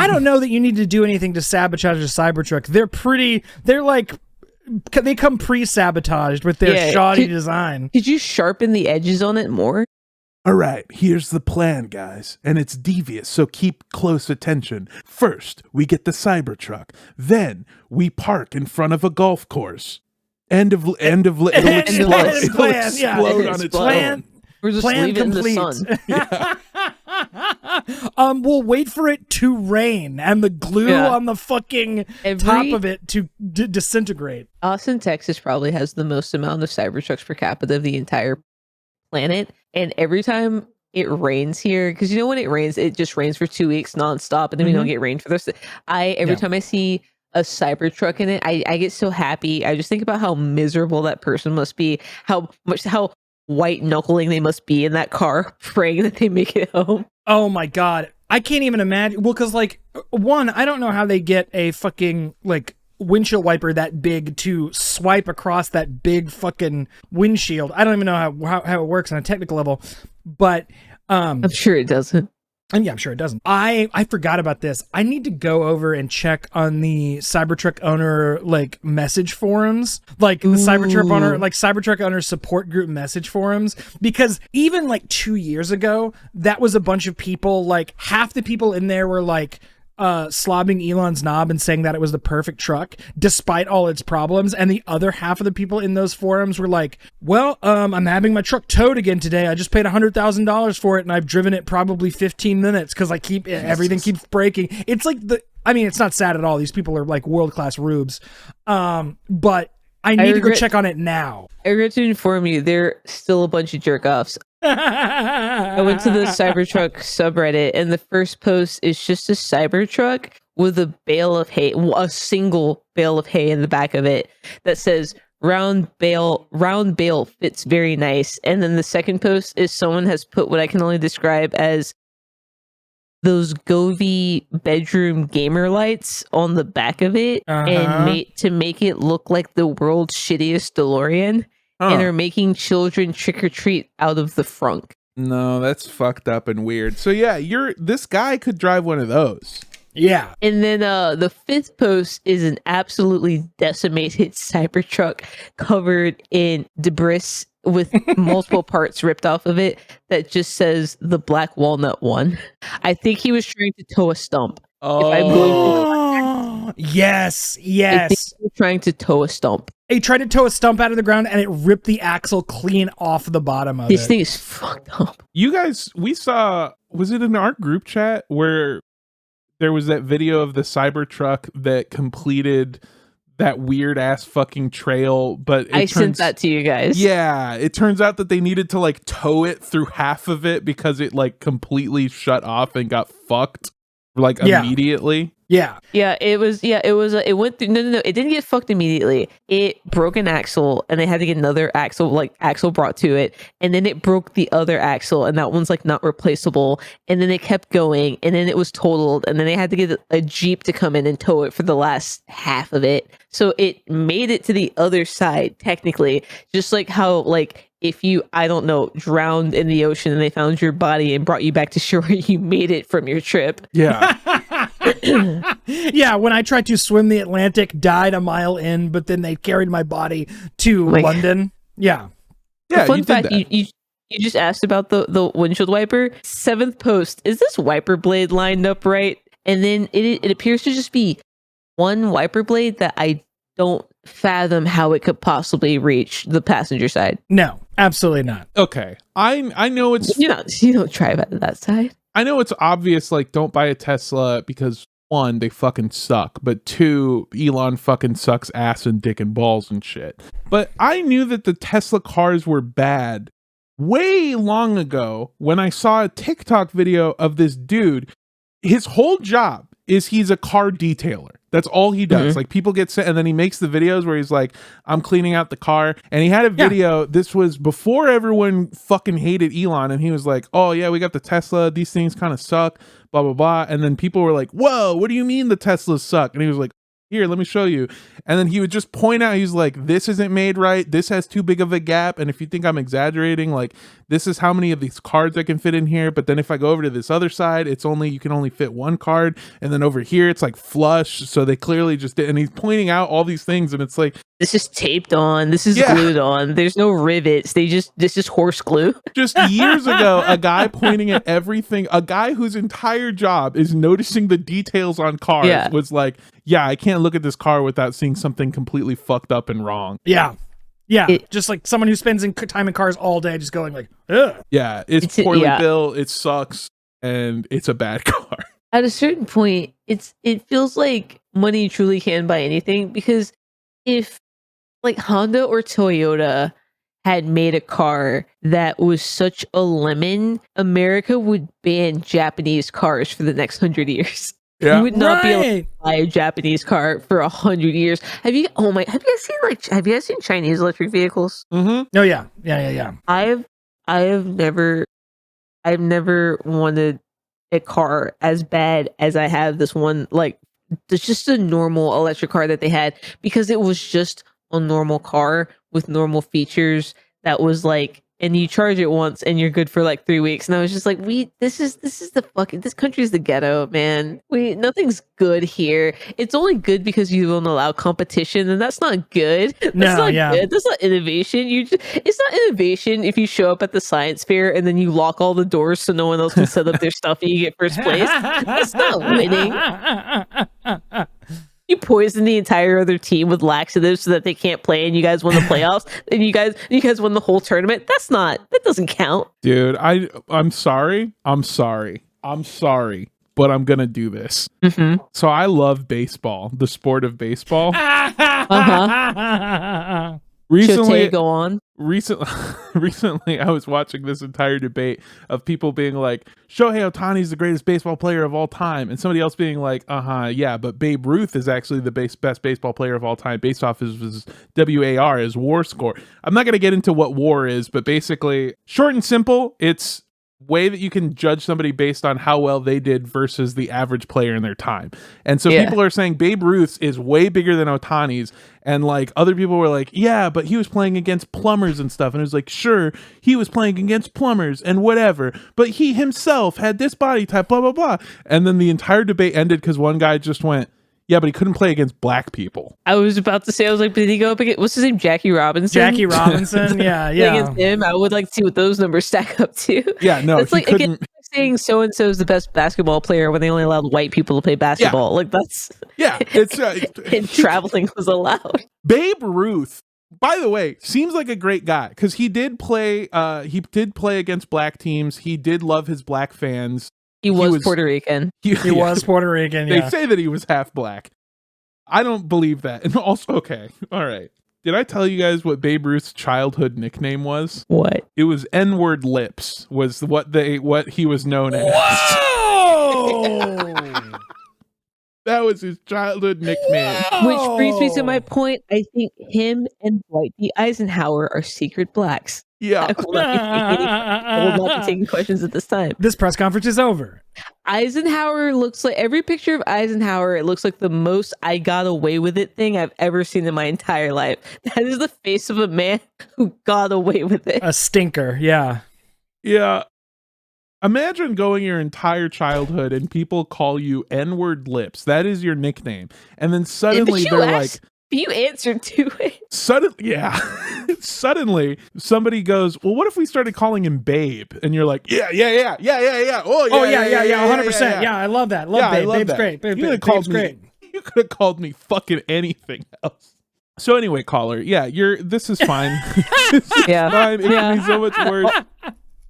don't know that you need to do anything to sabotage a Cybertruck. They come pre-sabotaged with their shoddy design.
Could you sharpen the edges on it more?
All right, here's the plan, guys. And it's devious, so keep close attention. First, we get the Cybertruck. Then, we park in front of a golf course. It'll explode on its own.
We're just leaving the sun.
We'll wait for it to rain and the glue on the fucking top of it to disintegrate.
Austin, Texas probably has the most amount of Cybertrucks per capita of the entire planet. And every time it rains here, because you know when it rains, it just rains for 2 weeks nonstop, and then we don't get rain for the rest of every time I see a Cybertruck in it, I get so happy. I just think about how miserable that person must be, how white knuckling they must be in that car, praying that they make it home.
Oh my god, I can't even imagine. Well, because like, one, I don't know how they get a fucking like windshield wiper that big to swipe across that big fucking windshield. I don't even know how it works on a technical level, but
I'm sure it doesn't.
And yeah, I'm sure it doesn't. I forgot about this. I need to go over and check on the Cybertruck owner like message forums, like the Cybertruck owner support group message forums, because even like 2 years ago, that was a bunch of people, like half the people in there were like slobbing Elon's knob and saying that it was the perfect truck despite all its problems, and the other half of the people in those forums were like, well, I'm having my truck towed again today. I just paid $100,000 for it and I've driven it probably 15 minutes because everything keeps breaking. It's like it's not sad at all. These people are like world-class rubes, but I need to go check on it now.
I regret to inform you, they're still a bunch of jerk-offs. I went to the Cybertruck subreddit, and the first post is just a Cybertruck with a bale of hay, a single bale of hay in the back of it that says round bale fits very nice. And then the second post is someone has put what I can only describe as those Govee bedroom gamer lights on the back of it, and to make it look like the world's shittiest DeLorean. And are making children trick or treat out of the frunk.
No, that's fucked up and weird. So yeah, this guy could drive one of those.
Yeah.
And then the fifth post is an absolutely decimated Cybertruck covered in debris with multiple parts ripped off of it that just says the Black Walnut one. I think he was trying to tow a stump.
Yes.
I think he was trying to tow a stump.
He tried to tow a stump out of the ground and it ripped the axle clean off the bottom of it.
This thing is fucked up.
You guys, we saw, was it in our group chat where there was that video of the Cybertruck that completed that weird ass fucking trail, but
I sent that to you guys.
Yeah, it turns out that they needed to like tow it through half of it because it like completely shut off and got fucked like immediately.
It went through. No, it didn't get fucked immediately. It broke an axle and they had to get another axle brought to it, and then it broke the other axle, and that one's like not replaceable, and then it kept going, and then it was totaled, and then they had to get a Jeep to come in and tow it for the last half of it. So it made it to the other side technically, just like how like if you, I don't know, drowned in the ocean and they found your body and brought you back to shore, you made it from your trip.
Yeah.
Yeah, when I tried to swim the Atlantic, died a mile in, but then they carried my body to London. Yeah.
Yeah.
Fun fact, you just asked about the windshield wiper. Seventh post, is this wiper blade lined up right? And then it appears to just be one wiper blade that I don't fathom how it could possibly reach the passenger side.
No, absolutely not.
Okay. I know it's...
You don't drive out of that side.
I know it's obvious, like, don't buy a Tesla because, one, they fucking suck, but two, Elon fucking sucks ass and dick and balls and shit. But I knew that the Tesla cars were bad way long ago when I saw a TikTok video of this dude. His whole job is he's a car detailer. That's all he does. Mm-hmm. Like, people get sent, and then he makes the videos where he's like, I'm cleaning out the car. And he had a video, this was before everyone fucking hated Elon, and he was like, oh yeah, we got the Tesla, these things kind of suck, blah, blah, blah. And then people were like, whoa, what do you mean the Teslas suck? And he was like, here, let me show you. And then he would just point out, he's like, this isn't made right, this has too big of a gap, and if you think I'm exaggerating, like, this is how many of these cards I can fit in here, but then if I go over to this other side, you can only fit one card, and then over here it's like flush, so they clearly just did. And he's pointing out all these things, and it's like,
this is taped on, this is glued on, there's no rivets, this is horse glue.
Just years ago, a guy pointing at everything, a guy whose entire job is noticing the details on cars was like, yeah, I can't look at this car without seeing something completely fucked up and wrong.
Yeah. Just like someone who spends time in cars all day just going like, ugh.
Yeah, it's poorly built, it sucks, and it's a bad car.
At a certain point, it feels like money truly can buy anything, because if like Honda or Toyota had made a car that was such a lemon, America would ban Japanese cars for the next 100 years. Yeah. You would not be able to buy a Japanese car for 100 years. Have you guys seen Chinese electric vehicles?
Mm-hmm. Oh yeah.
I've never wanted a car as bad as I have this one. Like, it's just a normal electric car that they had, because it was just a normal car with normal features that was like and you charge it once and you're good for like 3 weeks. And I was just like, this is this country's the ghetto, man. Nothing's good here. It's only good because you don't allow competition, and that's not good. That's not good. That's not innovation. It's not innovation if you show up at the science fair and then you lock all the doors so no one else can set up their stuff and you get first place. That's not winning. You poison the entire other team with laxatives so that they can't play, and you guys win the playoffs, and you guys won the whole tournament. That doesn't count.
Dude, I'm sorry, but I'm gonna do this.
Mm-hmm.
So I love baseball, the sport of baseball. Recently,
go on.
Recently, I was watching this entire debate of people being like, Shohei Ohtani is the greatest baseball player of all time, and somebody else being like, yeah, but Babe Ruth is actually the best baseball player of all time based off his WAR, his WAR score. I'm not going to get into what WAR is, but basically, short and simple, it's way that you can judge somebody based on how well they did versus the average player in their time. And so people are saying Babe Ruth's is way bigger than Ohtani's, and like other people were like, yeah, but he was playing against plumbers and stuff, and it was like, sure, he was playing against plumbers and whatever, but he himself had this body type, blah blah blah. And then the entire debate ended because one guy just went, yeah, but he couldn't play against black people.
I was about to say, I was like, did he go up against, what's his name? Jackie Robinson?
Jackie Robinson, yeah.
Against him, I would like to see what those numbers stack up to.
Yeah, no,
it's like, again, saying so-and-so is the best basketball player when they only allowed white people to play basketball.
Yeah.
Like, that's...
Yeah, it's...
and traveling was allowed.
Babe Ruth, by the way, seems like a great guy, because he did play against black teams. He did love his black fans.
He was Puerto Rican.
He was Puerto Rican,
They say that he was half black. I don't believe that. And also, okay, all right. Did I tell you guys what Babe Ruth's childhood nickname was?
What?
It was N-word lips, was what he was known as.
Whoa!
That was his childhood nickname.
Which brings me to my point. I think him and Dwight D. Eisenhower are secret blacks.
Yeah.
I will not be taking questions at this time.
This press conference is over.
Eisenhower looks like, every picture of Eisenhower, it looks like the most I got away with it thing I've ever seen in my entire life. That is the face of a man who got away with it.
A stinker, yeah.
Yeah. Imagine going your entire childhood and people call you N-word lips. That is your nickname. And then suddenly they're like...
You answered to it.
Suddenly somebody goes, well, what if we started calling him Babe? And you're like, yeah. Oh, yeah,
100%. Yeah, I love that. Babe. Babe's
that.
great.
You could have called me fucking anything else. So anyway, caller, this is fine. This is fine. It could be so much worse.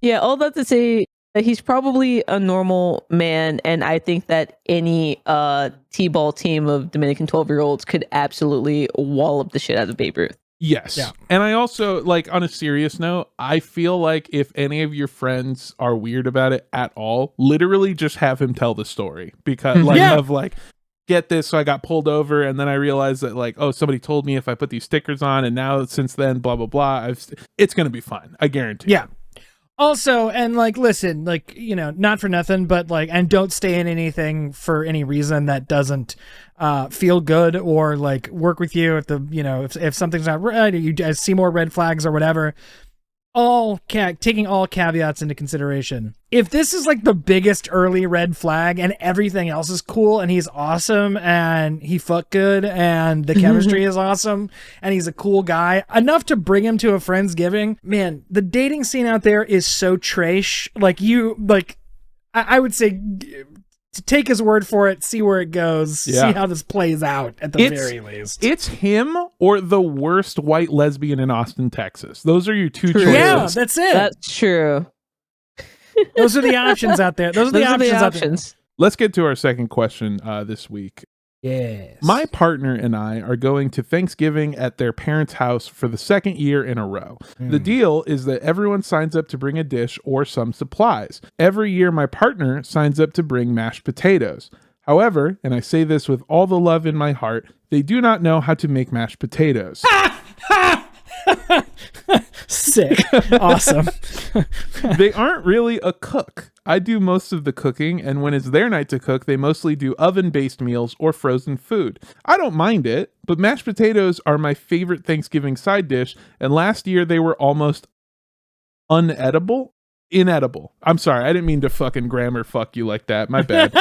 Yeah, all that to say, he's probably a normal man, and I think that any T-ball team of Dominican 12-year-olds could absolutely wallop the shit out of Babe Ruth.
Yes. Yeah. And I also, like, on a serious note, I feel like if any of your friends are weird about it at all, literally just have him tell the story. Because, get this, so I got pulled over, and then I realized that, like, oh, somebody told me if I put these stickers on, and now since then, blah, blah, blah, it's going to be fine. I guarantee.
Yeah. Also, and like, listen, like, you know, not for nothing, but like, and don't stay in anything for any reason that doesn't feel good or like work with you. If something's not right, or you see more red flags or whatever, taking all caveats into consideration. If this is like the biggest early red flag and everything else is cool and he's awesome and he fuck good and the chemistry is awesome and he's a cool guy, enough to bring him to a Friendsgiving, man, the dating scene out there is so trash. I would say to take his word for it, see where it goes, see how this plays out at the very least.
It's him or the worst white lesbian in Austin, Texas. Those are your two choices.
Yeah, that's it.
That's true.
Those are the options out there. Those are the options.
Let's get to our second question this week.
Yes.
My partner and I are going to Thanksgiving at their parents' house for the second year in a row. The deal is that everyone signs up to bring a dish or some supplies. Every year, my partner signs up to bring mashed potatoes. However, and I say this with all the love in my heart, they do not know how to make mashed potatoes.
Sick. Awesome.
They aren't really a cook. I do most of the cooking, and when it's their night to cook, they mostly do oven-based meals or frozen food. I don't mind it, but mashed potatoes are my favorite Thanksgiving side dish, and last year they were almost unedible. Inedible. I'm sorry. I didn't mean to fucking grammar fuck you like that. My bad.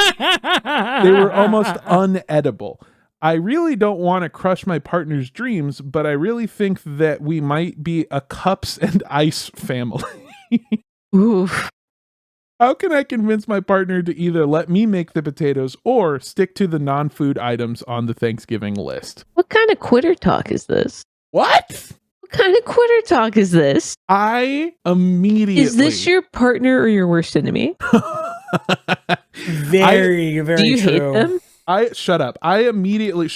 They were almost unedible. I really don't want to crush my partner's dreams, but I really think that we might be a cups and ice family.
Oof.
How can I convince my partner to either let me make the potatoes or stick to the non-food items on the Thanksgiving list?
What kind of quitter talk is this?
What?
What kind of quitter talk is this?
I immediately...
Is this your partner or your worst enemy?
Very, very
Do you
true.
hate them?
Shut up. I immediately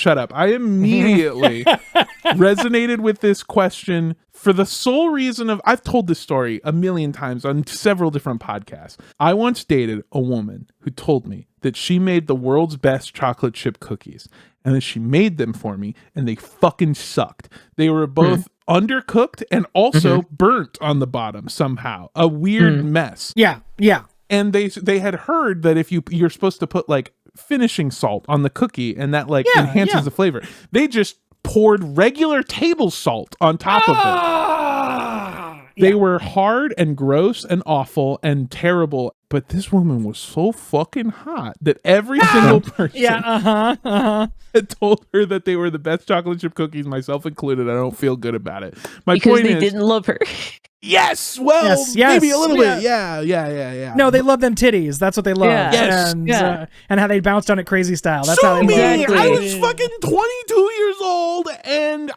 resonated with this question for the sole reason of, I've told this story a million times on several different podcasts. I once dated a woman who told me that she made the world's best chocolate chip cookies, and then she made them for me and they fucking sucked. They were both undercooked and also burnt on the bottom somehow. A weird mess.
Yeah, yeah.
And they had heard that if you're supposed to put like finishing salt on the cookie and that like enhances the flavor. They just poured regular table salt on top of it. They were hard and gross and awful and terrible, but this woman was so fucking hot that every single person had told her that they were the best chocolate chip cookies, myself included. I don't feel good about it.
Because they didn't love her.
Yes, well, maybe a little bit. Yeah.
No, they love them titties. That's what they love.
Yeah.
Yes.
And how they bounced on it crazy style. That's
So
how they love
Exactly.
I was fucking 22 years old, and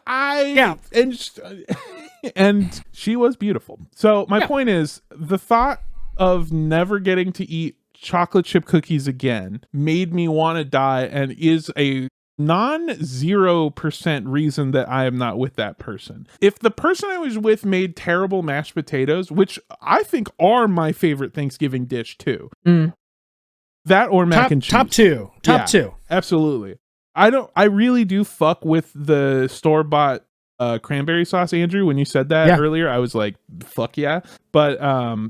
and she was beautiful. So my point is, the thought of never getting to eat chocolate chip cookies again made me want to die, and is a non-0% reason that I am not with that person. If the person I was with made terrible mashed potatoes, which I think are my favorite Thanksgiving dish too, that or mac and cheese.
Top two.
Absolutely. I really do fuck with the store-bought cranberry sauce, Andrew. When you said that earlier, I was like, fuck yeah. But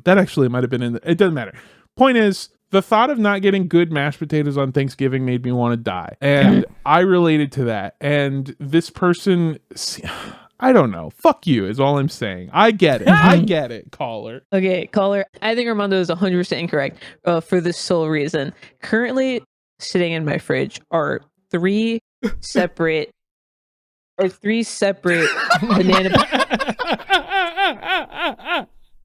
that actually might have been it doesn't matter. Point is, the thought of not getting good mashed potatoes on Thanksgiving made me want to die. And I related to that. And this person, I don't know. Fuck you is all I'm saying. I get it. I get it, caller.
Okay, caller. I think Armando is 100% incorrect for this sole reason. Currently sitting in my fridge are three separate banana.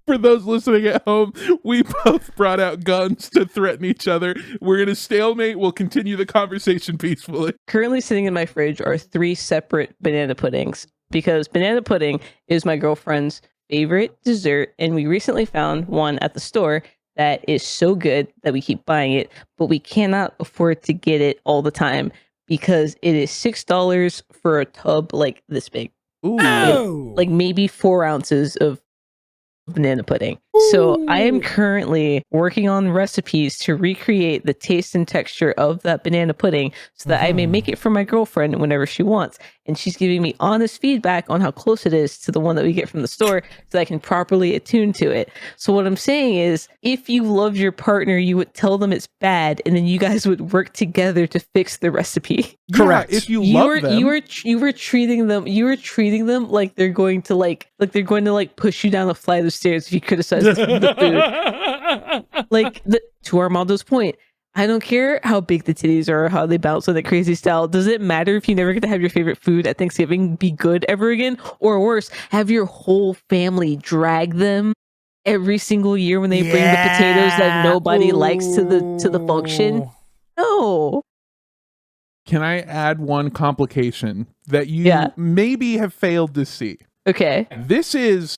For those listening at home, we both brought out guns to threaten each other. We're in a stalemate. We'll continue the conversation peacefully.
Currently sitting in my fridge are three separate banana puddings, because banana pudding is my girlfriend's favorite dessert, and we recently found one at the store that is so good that we keep buying it, but we cannot afford to get it all the time because it is $6 for a tub like this big.
Ooh.
Like maybe 4 ounces of banana pudding. So I am currently working on recipes to recreate the taste and texture of that banana pudding so that I may make it for my girlfriend whenever she wants. And she's giving me honest feedback on how close it is to the one that we get from the store so that I can properly attune to it. So what I'm saying is, if you loved your partner, you would tell them it's bad, and then you guys would work together to fix the recipe.
Correct. If you love them.
You were treating them like they're going to push you down a flight of stairs if you criticize the food. To Armando's point, I don't care how big the titties are or how they bounce on the crazy style. Does it matter if you never get to have your favorite food at Thanksgiving be good ever again? Or worse, have your whole family drag them every single year when they bring the potatoes that nobody likes to the function? No.
Can I add one complication that you maybe have failed to see?
Okay.
This is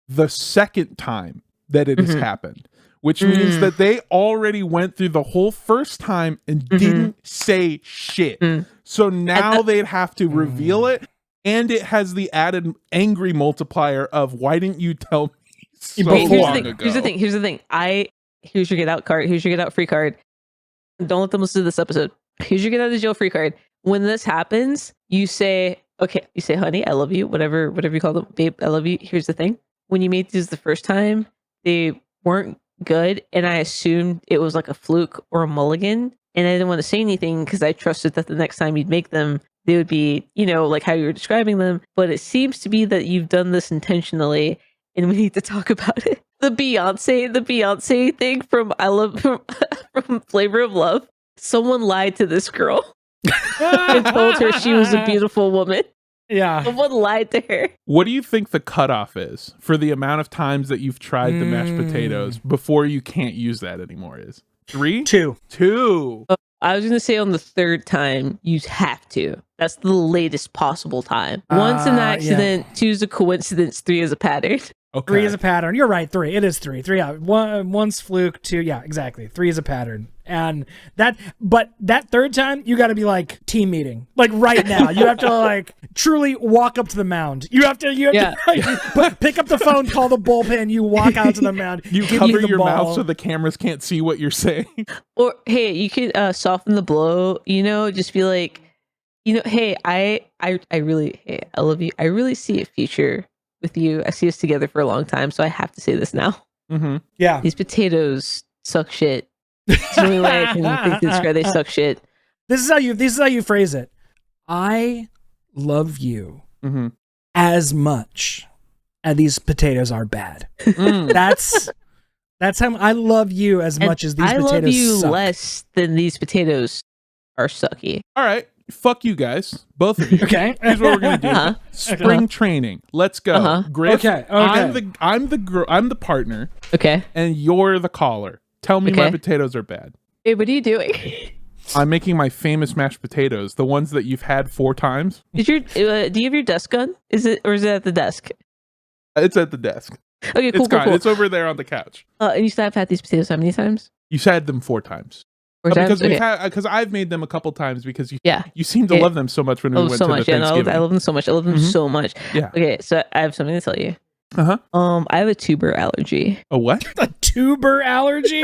the second time that it has happened, which means that they already went through the whole first time and didn't say shit. So now they'd have to reveal it, and it has the added angry multiplier of, why didn't you tell me so long ago?
Here's the thing. Here's your get out card. Here's your get out free card. Don't let them listen to this episode. Here's your get out of jail free card. When this happens, you say, honey, I love you, whatever you call them, babe, I love you. Here's the thing. When you made these the first time, they weren't good, and I assumed it was like a fluke or a mulligan, and I didn't want to say anything because I trusted that the next time you'd make them, they would be, like how you were describing them. But it seems to be that you've done this intentionally, and we need to talk about it. The Beyonce thing from from Flavor of Love. Someone lied to this girl and told her she was a beautiful woman.
Yeah.
Someone lied to her.
What do you think the cutoff is for the amount of times that you've tried the mashed potatoes before you can't use that anymore? Is 3?
2.
2.
I was going to say on the 3rd time, you have to. That's the latest possible time. 1's an accident, 2's a coincidence, 3 is a pattern.
Okay.
3 is a pattern. You're right. 3. It is 3. 3. Yeah. 1's fluke. 2. Yeah, exactly. 3 is a pattern. And that 3rd time, you got to be like team meeting, like right now. You have to like truly walk up to the mound. You have to like, pick up the phone, call the bullpen. You walk out to the mound.
You cover your mouth so the cameras can't see what you're saying.
Or hey, you could soften the blow. Just be like, hey, I love you. I really see a future with you. I see us together for a long time, so I have to say this now.
Mm-hmm.
Yeah,
these potatoes suck shit. It's the only way I can think to describe they suck shit.
This is how you phrase it. I love you as much as these potatoes are bad. That's how I love you as much as these potatoes suck. I love you
less than these potatoes are sucky.
All right. Fuck you guys, both of you.
Okay.
Here's what we're gonna do. Spring training. Let's go. Griff.
Okay.
I'm the partner.
Okay.
And you're the caller. Tell me my potatoes are bad.
Hey, what are you doing?
I'm making my famous mashed potatoes, the ones that you've had 4 times.
Do you have your desk gun? Is it at the desk?
It's at the desk.
Okay, cool, cool.
It's over there on the couch.
And you still have had these potatoes how many times?
You've had them 4 times. Because I've made them a couple times because you seem to love them so much when we went to the Thanksgiving.
I love them so much. I love them so much.
Yeah.
Okay, so I have something to tell you. I have a tuber allergy.
A what?
A tuber allergy?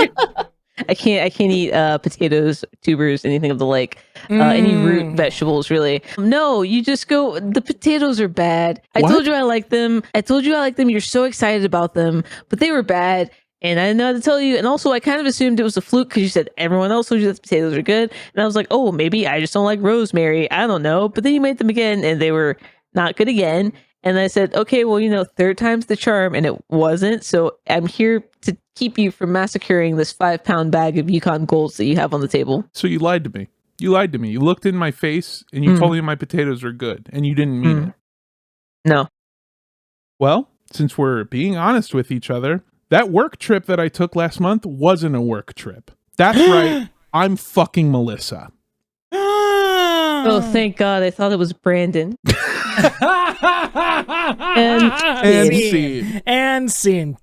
I can't eat potatoes, tubers, anything of the like. Any root vegetables, really. No, you just go, the potatoes are bad. I told you I like them. You're so excited about them, but they were bad. And I didn't know how to tell you. And also, I kind of assumed it was a fluke because you said everyone else told you that the potatoes are good. And I was like, oh, maybe I just don't like rosemary. I don't know. But then you made them again and they were not good again. And I said, okay, well, 3rd time's the charm. And it wasn't. So I'm here to keep you from massacring this 5-pound bag of Yukon Golds that you have on the table.
So you lied to me. You looked in my face and you told me my potatoes are good. And you didn't mean it.
No.
Well, since we're being honest with each other, that work trip that I took last month wasn't a work trip. That's right. I'm fucking Melissa.
Oh, thank God. I thought it was Brandon.
And scene.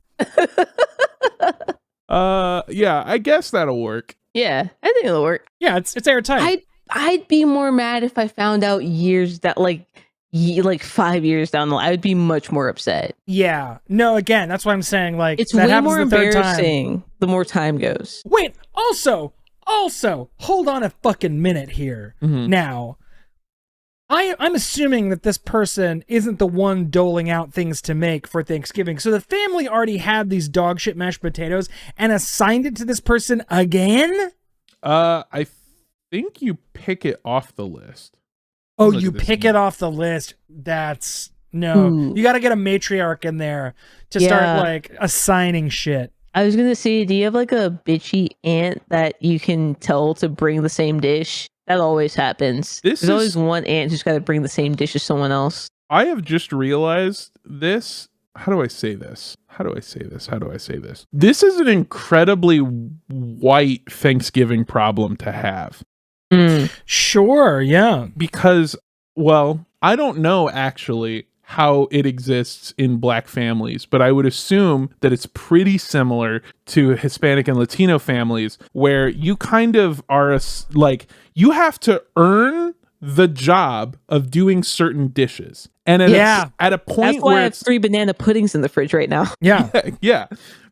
Yeah, I guess that'll work.
Yeah, I think it'll work.
Yeah, it's airtight.
I'd be more mad if I found out years that like 5 years down the line. I would be much more upset.
Yeah. No, again, that's what I'm saying. Like,
it's
that
way more
the 3rd
embarrassing
time.
The more time goes.
Wait, also, hold on a fucking minute here. Now, I'm assuming that this person isn't the one doling out things to make for Thanksgiving. So the family already had these dog shit mashed potatoes and assigned it to this person again?
I think you pick it off the list.
Oh, you pick it off the list. That's no. You got to get a matriarch in there to start like assigning shit.
I was gonna say, do you have like a bitchy aunt that you can tell to bring the same dish? That always happens. There's always one aunt who's got to bring the same dish as someone else.
I have just realized this. How do I say this? This is an incredibly white Thanksgiving problem to have.
Sure, yeah.
Because, well, I don't know actually how it exists in Black families, but I would assume that it's pretty similar to Hispanic and Latino families, where you kind of are you have to earn the job of doing certain dishes. And at a point
that's why
where
I have 3 banana puddings in the fridge right now.
Yeah.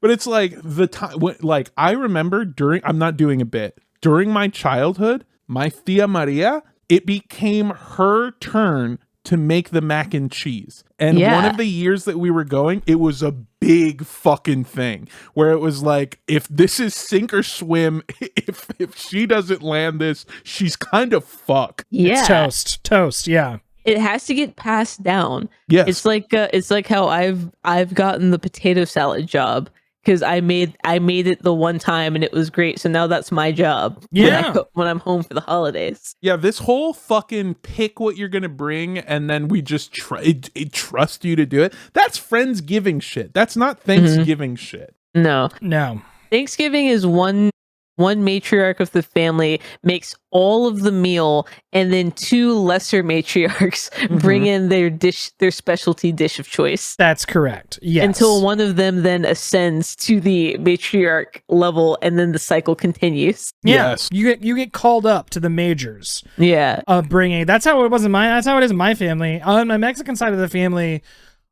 But it's like the time, like I remember I'm not doing a bit, during my childhood, my Tia Maria, it became her turn to make the mac and cheese. And one of the years that we were going, it was a big fucking thing where it was like, if this is sink or swim, if she doesn't land this, she's kind of fucked.
Yeah.
It's toast. Yeah.
it has to get passed down.
Yes.
It's like how I've gotten the potato salad job because I made it the one time and it was great. So now that's my job. When I'm home for the holidays.
Yeah, this whole fucking pick what you're gonna bring and then we just trust you to do it. That's Friendsgiving shit. That's not Thanksgiving shit.
No.
Thanksgiving is one matriarch of the family makes all of the meal, and then two lesser matriarchs bring in their specialty dish of choice.
That's correct. Yes.
Until one of them then ascends to the matriarch level, and then the cycle continues.
Yeah.
Yes.
You get called up to the majors.
Yeah.
Bringing. That's how it is in my family. On my Mexican side of the family,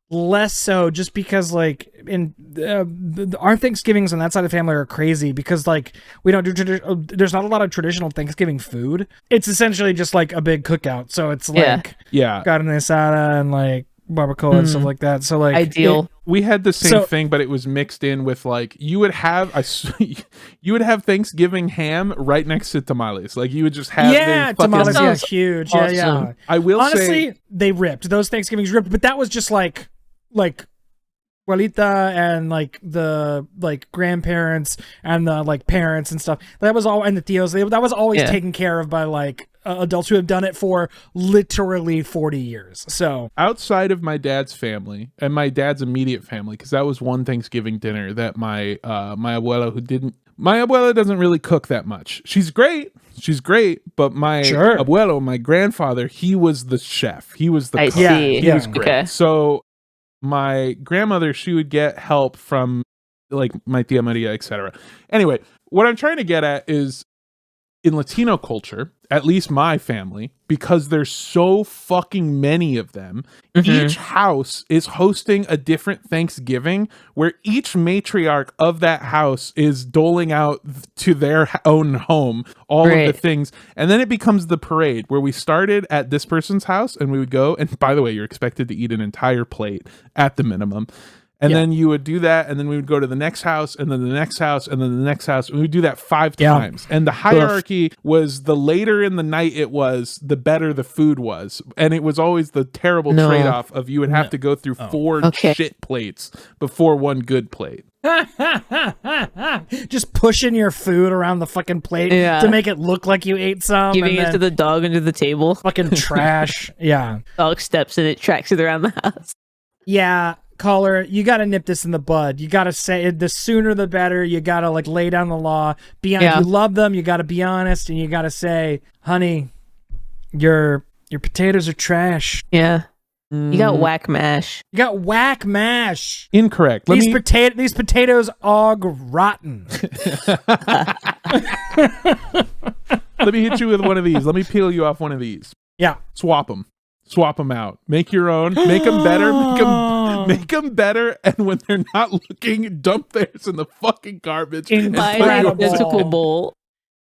less so, just because like in our Thanksgivings on that side of the family are crazy because like we don't do there's not a lot of traditional Thanksgiving food. It's essentially just like a big cookout. So it's like carne asada and like barbacoa and stuff like that. So like
ideal.
We had the same thing, but it was mixed in with like you would have Thanksgiving ham right next to tamales. Like you would just have
tamales. Yeah, huge.
Awesome.
Yeah.
I will
honestly,
say
they ripped. Those Thanksgivings ripped, but that was just like abuelita and like the like grandparents and the like parents and stuff. That was all, and the tios. That was always taken care of by like adults who have done it for literally 40 years. So
outside of my dad's family and my dad's immediate family, because that was one Thanksgiving dinner that my abuela doesn't really cook that much. She's great, but my abuelo, my grandfather, he was the chef. He was the cook. He was great. Okay. So my grandmother, she would get help from like my tia Maria, etc. Anyway, what I'm trying to get at is in Latino culture, at least my family, because there's so fucking many of them, each house is hosting a different Thanksgiving where each matriarch of that house is doling out to their own home all of the things. And then it becomes the parade where we started at this person's house and we would go. And by the way, you're expected to eat an entire plate at the minimum. And then you would do that, and then we would go to the next house, and then the next house, and then the next house. And we would do that 5 times. And the hierarchy was the later in the night it was, the better the food was. And it was always the terrible trade-off of you would have to go through 4 shit plates before one good plate.
Just pushing your food around the fucking plate to make it look like you ate some.
Giving it to the dog under the table.
Fucking trash. Yeah.
Dog steps and it tracks it around the house.
Yeah. Caller, you got to nip this in the bud. You got to say the sooner the better. You got to like lay down the law. Be honest. If you love them, you got to be honest, and you got to say, "Honey, your potatoes are trash."
Yeah. You got whack mash.
You got whack mash.
Incorrect.
These potatoes are rotten.
Let me hit you with one of these. Let me peel you off one of these.
Yeah.
Swap them out. Make your own. Make them better. Make them better. And when they're not looking, dump theirs in the fucking garbage.
Buy an identical bowl.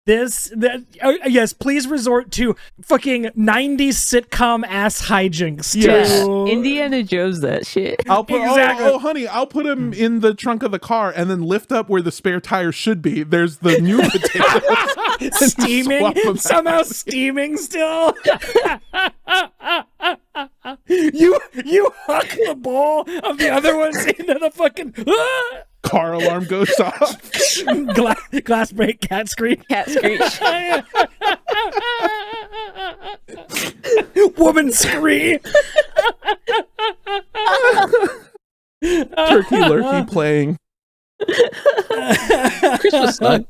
Yes, please resort to fucking 90s sitcom ass hijinks.
Indiana Jones that shit.
I'll put honey, I'll put him in the trunk of the car and then lift up where the spare tire should be. There's the new potatoes.
Steaming, somehow steaming still. You huck the bowl of the other ones into the fucking
car alarm goes off.
Glass break, cat screech. Woman scream.
Turkey Lurkey playing.
Christmas song.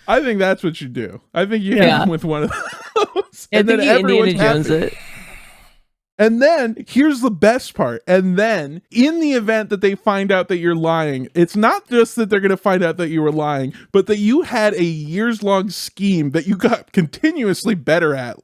I think that's what you do. I think you hit him with one of those.
And then everyone's Jones it.
And then here's the best part. And then in the event that they find out that you're lying, it's not just that they're going to find out that you were lying, but that you had a years-long scheme that you got continuously better at,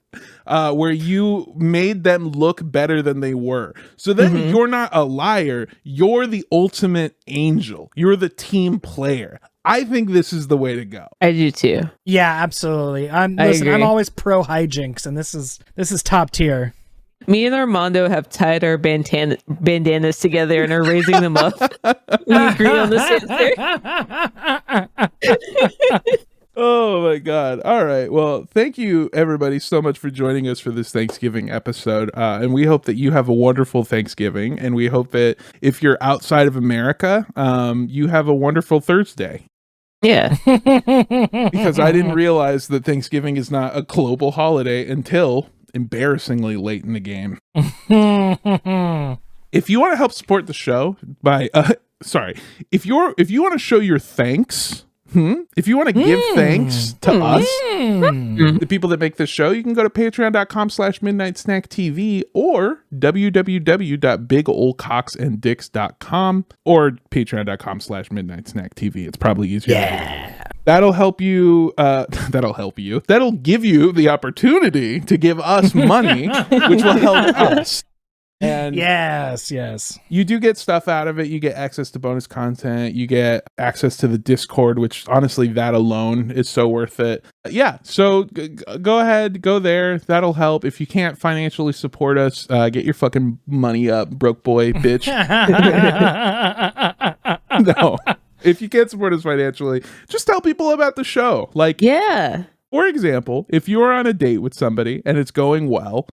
where you made them look better than they were. So then you're not a liar. You're the ultimate angel. You're the team player. I think this is the way to go.
I do too.
Yeah, absolutely. I'm always pro hijinks, and this is top tier.
Me and Armando have tied our bandanas together and are raising them up. We agree on this answer.
Oh my God. All right. Well, thank you everybody so much for joining us for this Thanksgiving episode. And we hope that you have a wonderful Thanksgiving. And we hope that if you're outside of America, you have a wonderful Thursday.
Yeah.
Because I didn't realize that Thanksgiving is not a global holiday until embarrassingly late in the game. If you want to help support the show by, if you want to show your thanks, if you want to give thanks to us, the people that make this show, you can go to patreon.com/midnightsnacktv or www.bigoldcocksanddicks.com or patreon.com/midnightsnacktv. It's probably easier.
Yeah.
That'll help you. That'll give you the opportunity to give us money, which will help us. And
yes.
You do get stuff out of it. You get access to bonus content. You get access to the Discord, which honestly, that alone is so worth it. Yeah. So go ahead, go there. That'll help. If you can't financially support us, get your fucking money up, broke boy, bitch. No. If you can't support us financially, just tell people about the show. Like,
Yeah.
for example, if you're on a date with somebody and it's going well,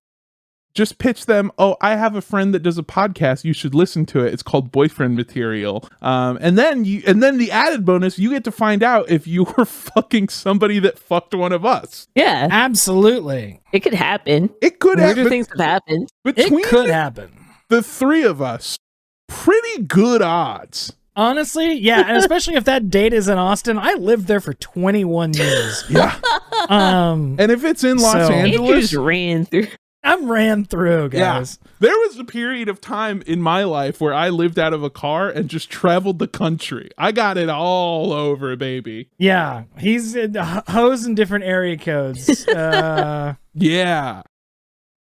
just pitch them, oh, I have a friend that does a podcast. You should listen to it. It's called Boyfriend Material. And then the added bonus, you get to find out if you were fucking somebody that fucked one of us.
Yeah.
Absolutely.
It could happen.
It could
Weirder
happen.
things have happened.
Between
It could happen.
the three of us, pretty good odds.
Honestly, yeah, and especially if that date is in Austin. I lived there for 21 years.
Yeah. And if it's in Los
So-
Andrew
Angeles,
just ran through.
I'm ran through, guys.
yeah. There was a period of time in my life where I lived out of a car and just traveled the country. I got it all over, baby.
Yeah, he's hoes in different area codes.
Yeah.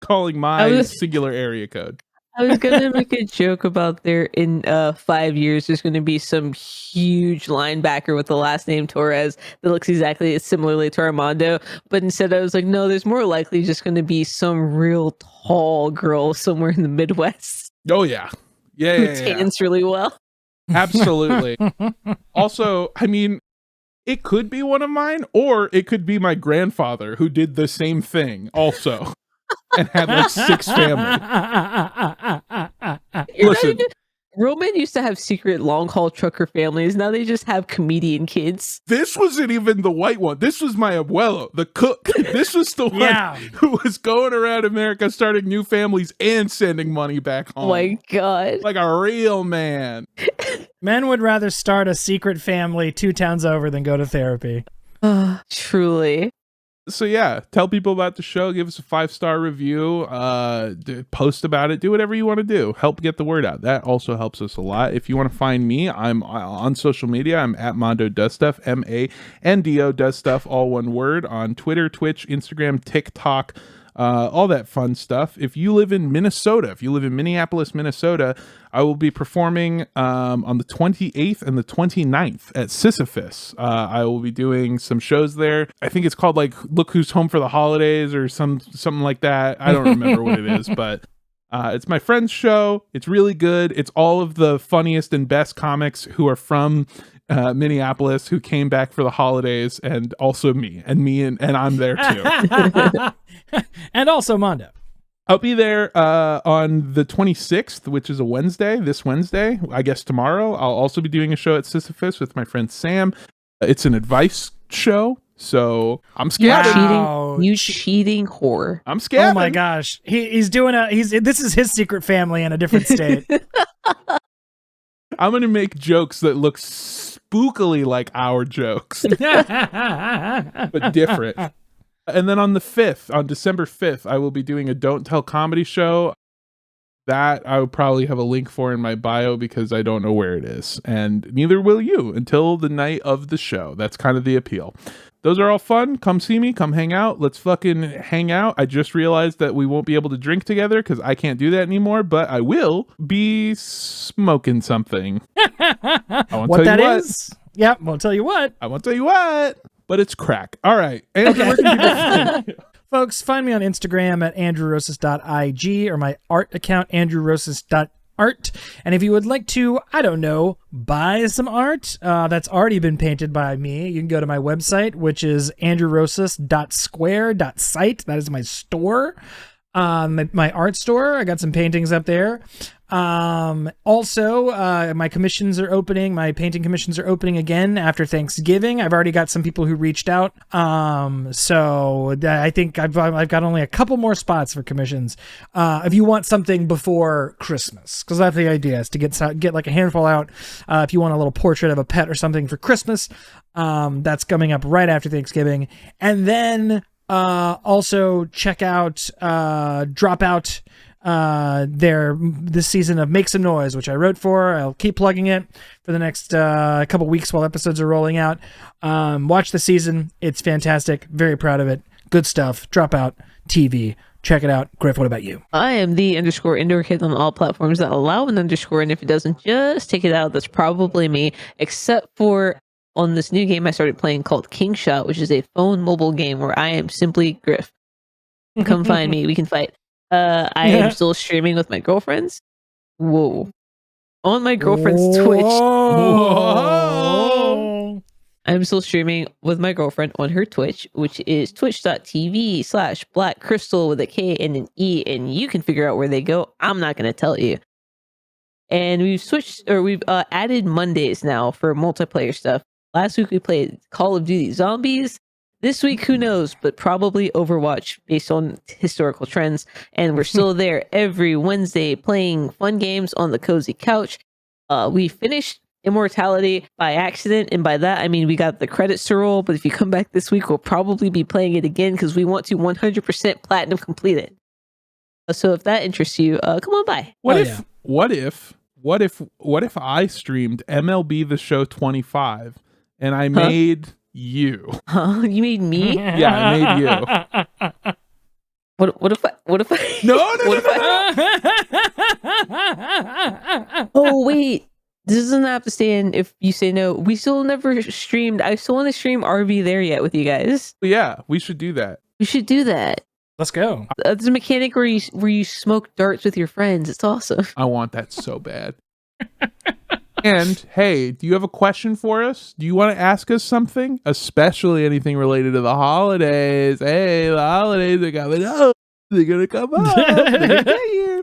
Calling my singular area code.
I was gonna make a joke about there in 5 years there's gonna be some huge linebacker with the last name Torres that looks exactly similarly to Armando, but instead I was like, no, there's more likely just gonna be some real tall girl somewhere in the Midwest
Oh, yeah. Yeah,
who
yeah, yeah.
tans really well.
Absolutely. Also, I mean, it could be one of mine, or it could be my grandfather who did the same thing also. And had like 6 families. Listen,
Roman used to have secret long haul trucker families. Now they just have comedian kids.
this wasn't even the white one. This was my abuelo, the cook. This was the one
Yeah.
who was going around America starting new families and sending money back home.
Oh my God.
Like a real man.
Men would rather start a secret family 2 towns over than go to therapy.
Truly.
So yeah, tell people about the show. Give us a 5-star review. Post about it. Do whatever you want to do. Help get the word out. That also helps us a lot. If you want to find me, I'm on social media. I'm at Mando Does Stuff. Mando Does Stuff. All one word on Twitter, Twitch, Instagram, TikTok. All that fun stuff. If you live in Minnesota, if you live in Minneapolis, Minnesota, I will be performing on the 28th and the 29th at Sisyphus. I will be doing some shows there. I think it's called like Look Who's Home for the Holidays or something like that. I don't remember what it is, but it's my friend's show. It's really good. It's all of the funniest and best comics who are from Minneapolis who came back for the holidays, and also me and I'm there too.
And also Mando.
I'll be there on the 26th, which is a Wednesday, this Wednesday. I guess tomorrow I'll also be doing a show at Sisyphus with my friend Sam. It's an advice show, so I'm scabbing.
Wow.
You cheating whore.
I'm scabbing.
Oh my gosh. He's doing this is his secret family in a different state.
I'm going to make jokes that look spookily like our jokes, but different. And then on the 5th, on December 5th, I will be doing a Don't Tell comedy show. That I will probably have a link for in my bio because I don't know where it is. And neither will you until the night of the show. That's kind of the appeal. Those are all fun. Come see me. Come hang out. Let's fucking hang out. I just realized that we won't be able to drink together because I can't do that anymore, but I will be smoking something. I won't
What
tell
that
you what.
is? Yep, we'll tell you what.
I won't tell you what. But it's crack. All right. Andrew, where can people find you?
Folks, find me on Instagram at andrewrosas.ig or my art account, andrewrosas. art. And if you would like to, I don't know, buy some art that's already been painted by me, you can go to my website, which is andrewrosas.square.site. That is my store. My art store. I got some paintings up there. Also, my commissions are opening. My painting commissions are opening again after Thanksgiving. I've already got some people who reached out. So I think I've got only a couple more spots for commissions. If you want something before Christmas, because that's the idea, is to get like a handful out. If you want a little portrait of a pet or something for Christmas, that's coming up right after Thanksgiving. And then also check out Dropout this season of Make Some Noise, which I wrote for. I'll keep plugging it for the next couple weeks while episodes are rolling out. Watch the season. It's fantastic. Very proud of it. Good stuff. Dropout TV. Check it out. Griff, what about you?
I am the _ indoor kid on all platforms that allow an _, and if it doesn't, just take it out. That's probably me, except for on this new game I started playing called King Shot, which is a phone mobile game where I am simply Griff. Come find me. We can fight. I am still streaming with my girlfriends. Whoa. On my girlfriend's Twitch.
Whoa.
I'm still streaming with my girlfriend on her Twitch, which is twitch.tv/blackcrystal with a K and an E, and you can figure out where they go. I'm not going to tell you. And we've added Mondays now for multiplayer stuff. Last week we played Call of Duty Zombies. This week, who knows, but probably Overwatch based on historical trends. And we're still there every Wednesday playing fun games on the cozy couch. We finished Immortality by accident, and by that I mean we got the credits to roll, but if you come back this week, we'll probably be playing it again because we want to 100% platinum complete it. So if that interests you, come on by.
What if I streamed MLB The Show 25 and I made you?
Huh? You made me?
Yeah, I made you.
What if I
No.
Oh wait, this doesn't have to stand if you say no. We still never streamed. I still want to stream RV there yet with you guys.
Yeah, we should do that.
We should do that.
Let's go.
There's a mechanic where you smoke darts with your friends. It's awesome.
I want that so bad. And hey, do you have a question for us? Do you want to ask us something? Especially anything related to the holidays. Hey, the holidays are coming up. They're going to come up. They're going to get here.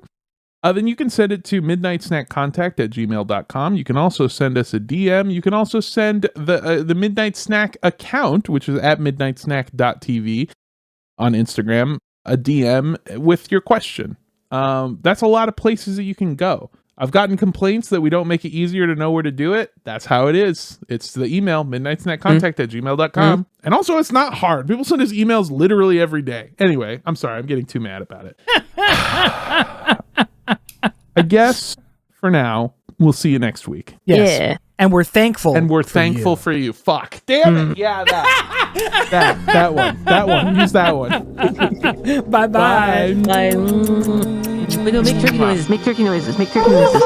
Then you can send it to midnightsnackcontact@gmail.com. You can also send us a DM. You can also send the Midnight Snack account, which is at midnightsnack.tv on Instagram, a DM with your question. That's a lot of places that you can go. I've gotten complaints that we don't make it easier to know where to do it. That's how it is. It's the email, midnightsnackcontact@gmail.com. And also, it's not hard. People send us emails literally every day. Anyway, I'm sorry. I'm getting too mad about it. I guess for now, we'll see you next week.
Yes.
Yeah.
And we're thankful.
For you. Fuck. Damn it. Yeah, that one. That one. Use that one.
Bye-bye.
Bye. Wait, no, make turkey noises. Make turkey noises. Make turkey noises.